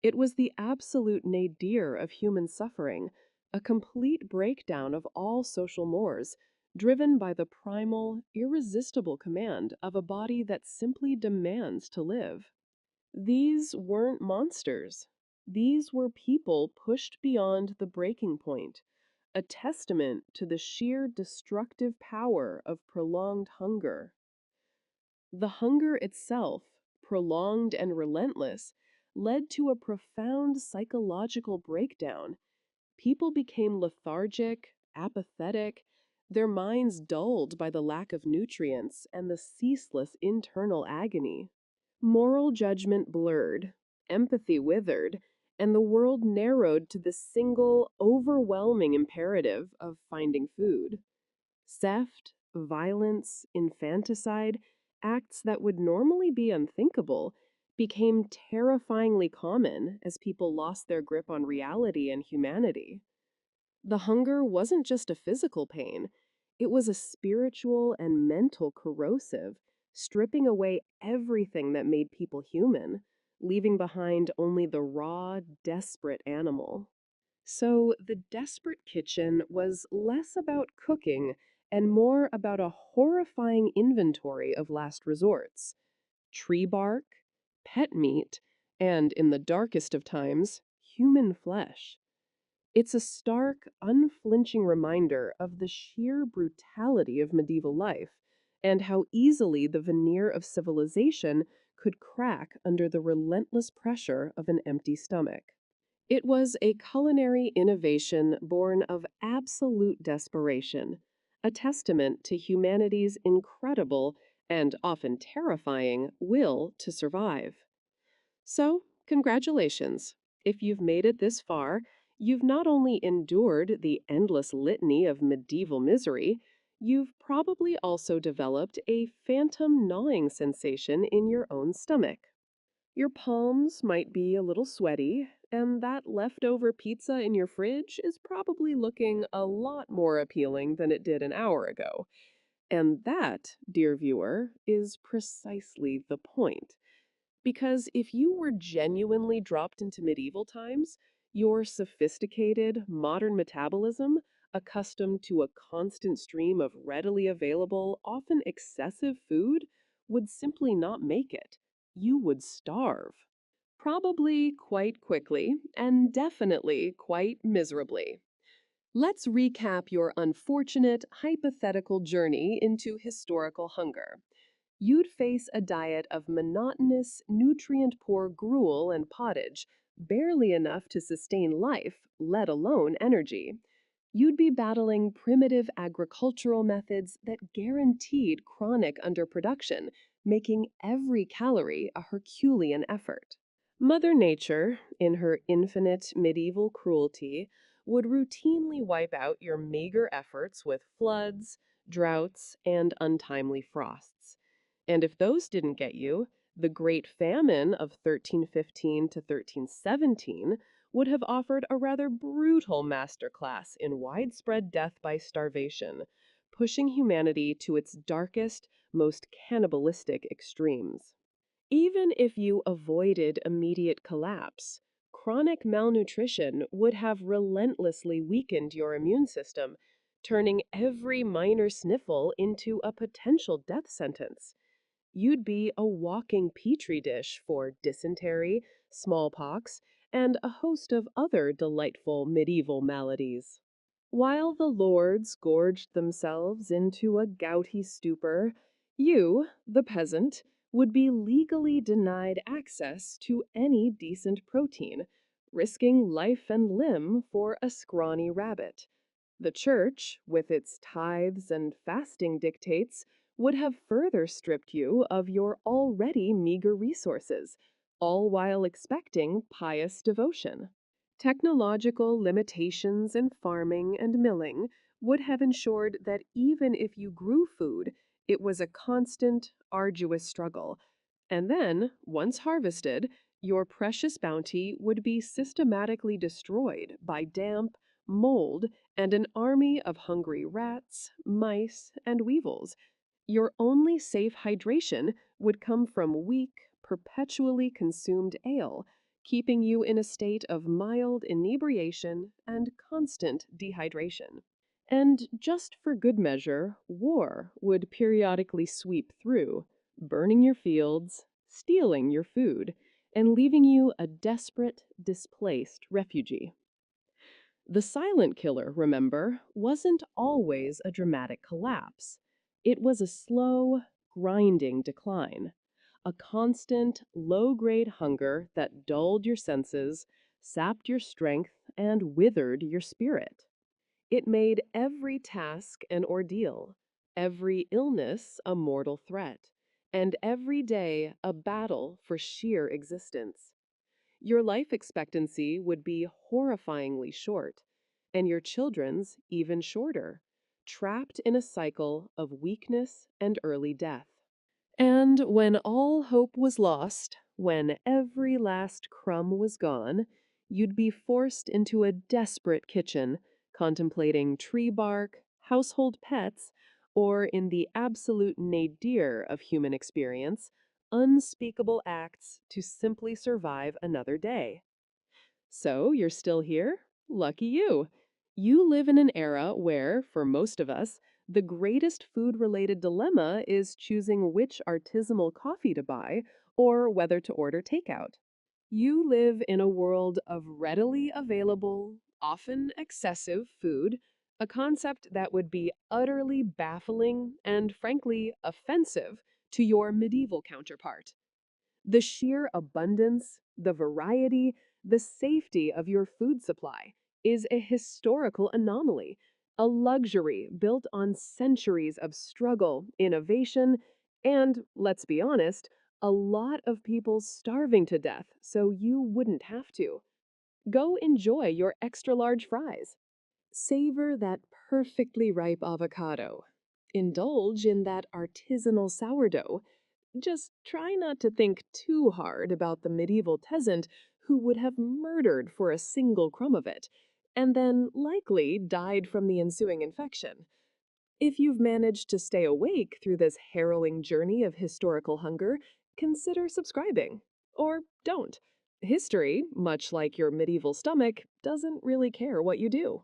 It was the absolute nadir of human suffering, a complete breakdown of all social mores, driven by the primal, irresistible command of a body that simply demands to live. These weren't monsters. These were people pushed beyond the breaking point, a testament to the sheer destructive power of prolonged hunger. The hunger itself, prolonged and relentless, led to a profound psychological breakdown. People became lethargic, apathetic, their minds dulled by the lack of nutrients and the ceaseless internal agony. Moral judgment blurred, empathy withered, and the world narrowed to the single, overwhelming imperative of finding food. Theft, violence, infanticide, acts that would normally be unthinkable, became terrifyingly common as people lost their grip on reality and humanity. The hunger wasn't just a physical pain, it was a spiritual and mental corrosive, stripping away everything that made people human, leaving behind only the raw, desperate animal. So the desperate kitchen was less about cooking and more about a horrifying inventory of last resorts: tree bark, pet meat, and, in the darkest of times, human flesh. It's a stark, unflinching reminder of the sheer brutality of medieval life and how easily the veneer of civilization could crack under the relentless pressure of an empty stomach. It was a culinary innovation born of absolute desperation, a testament to humanity's incredible and often terrifying will to survive. So, congratulations. If you've made it this far, you've not only endured the endless litany of medieval misery, you've probably also developed a phantom gnawing sensation in your own stomach. Your palms might be a little sweaty, and that leftover pizza in your fridge is probably looking a lot more appealing than it did an hour ago. And that, dear viewer, is precisely the point. Because if you were genuinely dropped into medieval times, your sophisticated, modern metabolism, accustomed to a constant stream of readily available, often excessive food, would simply not make it. You would starve. Probably quite quickly, and definitely quite miserably. Let's recap your unfortunate, hypothetical journey into historical hunger. You'd face a diet of monotonous, nutrient poor gruel and pottage, barely enough to sustain life, let alone energy. You'd be battling primitive agricultural methods that guaranteed chronic underproduction, making every calorie a Herculean effort. Mother Nature, in her infinite medieval cruelty, would routinely wipe out your meager efforts with floods, droughts, and untimely frosts. And if those didn't get you, the Great Famine of 1315 to 1317 would have offered a rather brutal masterclass in widespread death by starvation, pushing humanity to its darkest, most cannibalistic extremes. Even if you avoided immediate collapse, chronic malnutrition would have relentlessly weakened your immune system, turning every minor sniffle into a potential death sentence. You'd be a walking petri dish for dysentery, smallpox, and a host of other delightful medieval maladies. While the lords gorged themselves into a gouty stupor, you, the peasant, would be legally denied access to any decent protein, risking life and limb for a scrawny rabbit. The church, with its tithes and fasting dictates, would have further stripped you of your already meager resources, all while expecting pious devotion. Technological limitations in farming and milling would have ensured that even if you grew food, it was a constant, arduous struggle. And then, once harvested, your precious bounty would be systematically destroyed by damp, mold, and an army of hungry rats, mice, and weevils. Your only safe hydration would come from weak, perpetually consumed ale, keeping you in a state of mild inebriation and constant dehydration. And just for good measure, war would periodically sweep through, burning your fields, stealing your food, and leaving you a desperate, displaced refugee. The silent killer, remember, wasn't always a dramatic collapse. It was a slow, grinding decline, a constant, low grade hunger that dulled your senses, sapped your strength, and withered your spirit. It made every task an ordeal, every illness a mortal threat, and every day a battle for sheer existence. Your life expectancy would be horrifyingly short, and your children's even shorter, trapped in a cycle of weakness and early death. And when all hope was lost, when every last crumb was gone, you'd be forced into a desperate kitchen, contemplating tree bark, household pets, or in the absolute nadir of human experience, unspeakable acts to simply survive another day. So you're still here? Lucky you. You live in an era where, for most of us, the greatest food related dilemma is choosing which artisanal coffee to buy or whether to order takeout. You live in a world of readily available, often excessive food, a concept that would be utterly baffling and, frankly, offensive to your medieval counterpart. The sheer abundance, the variety, the safety of your food supply is a historical anomaly, a luxury built on centuries of struggle, innovation, and, let's be honest, a lot of people starving to death so you wouldn't have to. Go enjoy your extra large fries. Savor that perfectly ripe avocado. Indulge in that artisanal sourdough. Just try not to think too hard about the medieval peasant who would have murdered for a single crumb of it, and then likely died from the ensuing infection. If you've managed to stay awake through this harrowing journey of historical hunger, consider subscribing. Or don't. History, much like your medieval stomach, doesn't really care what you do.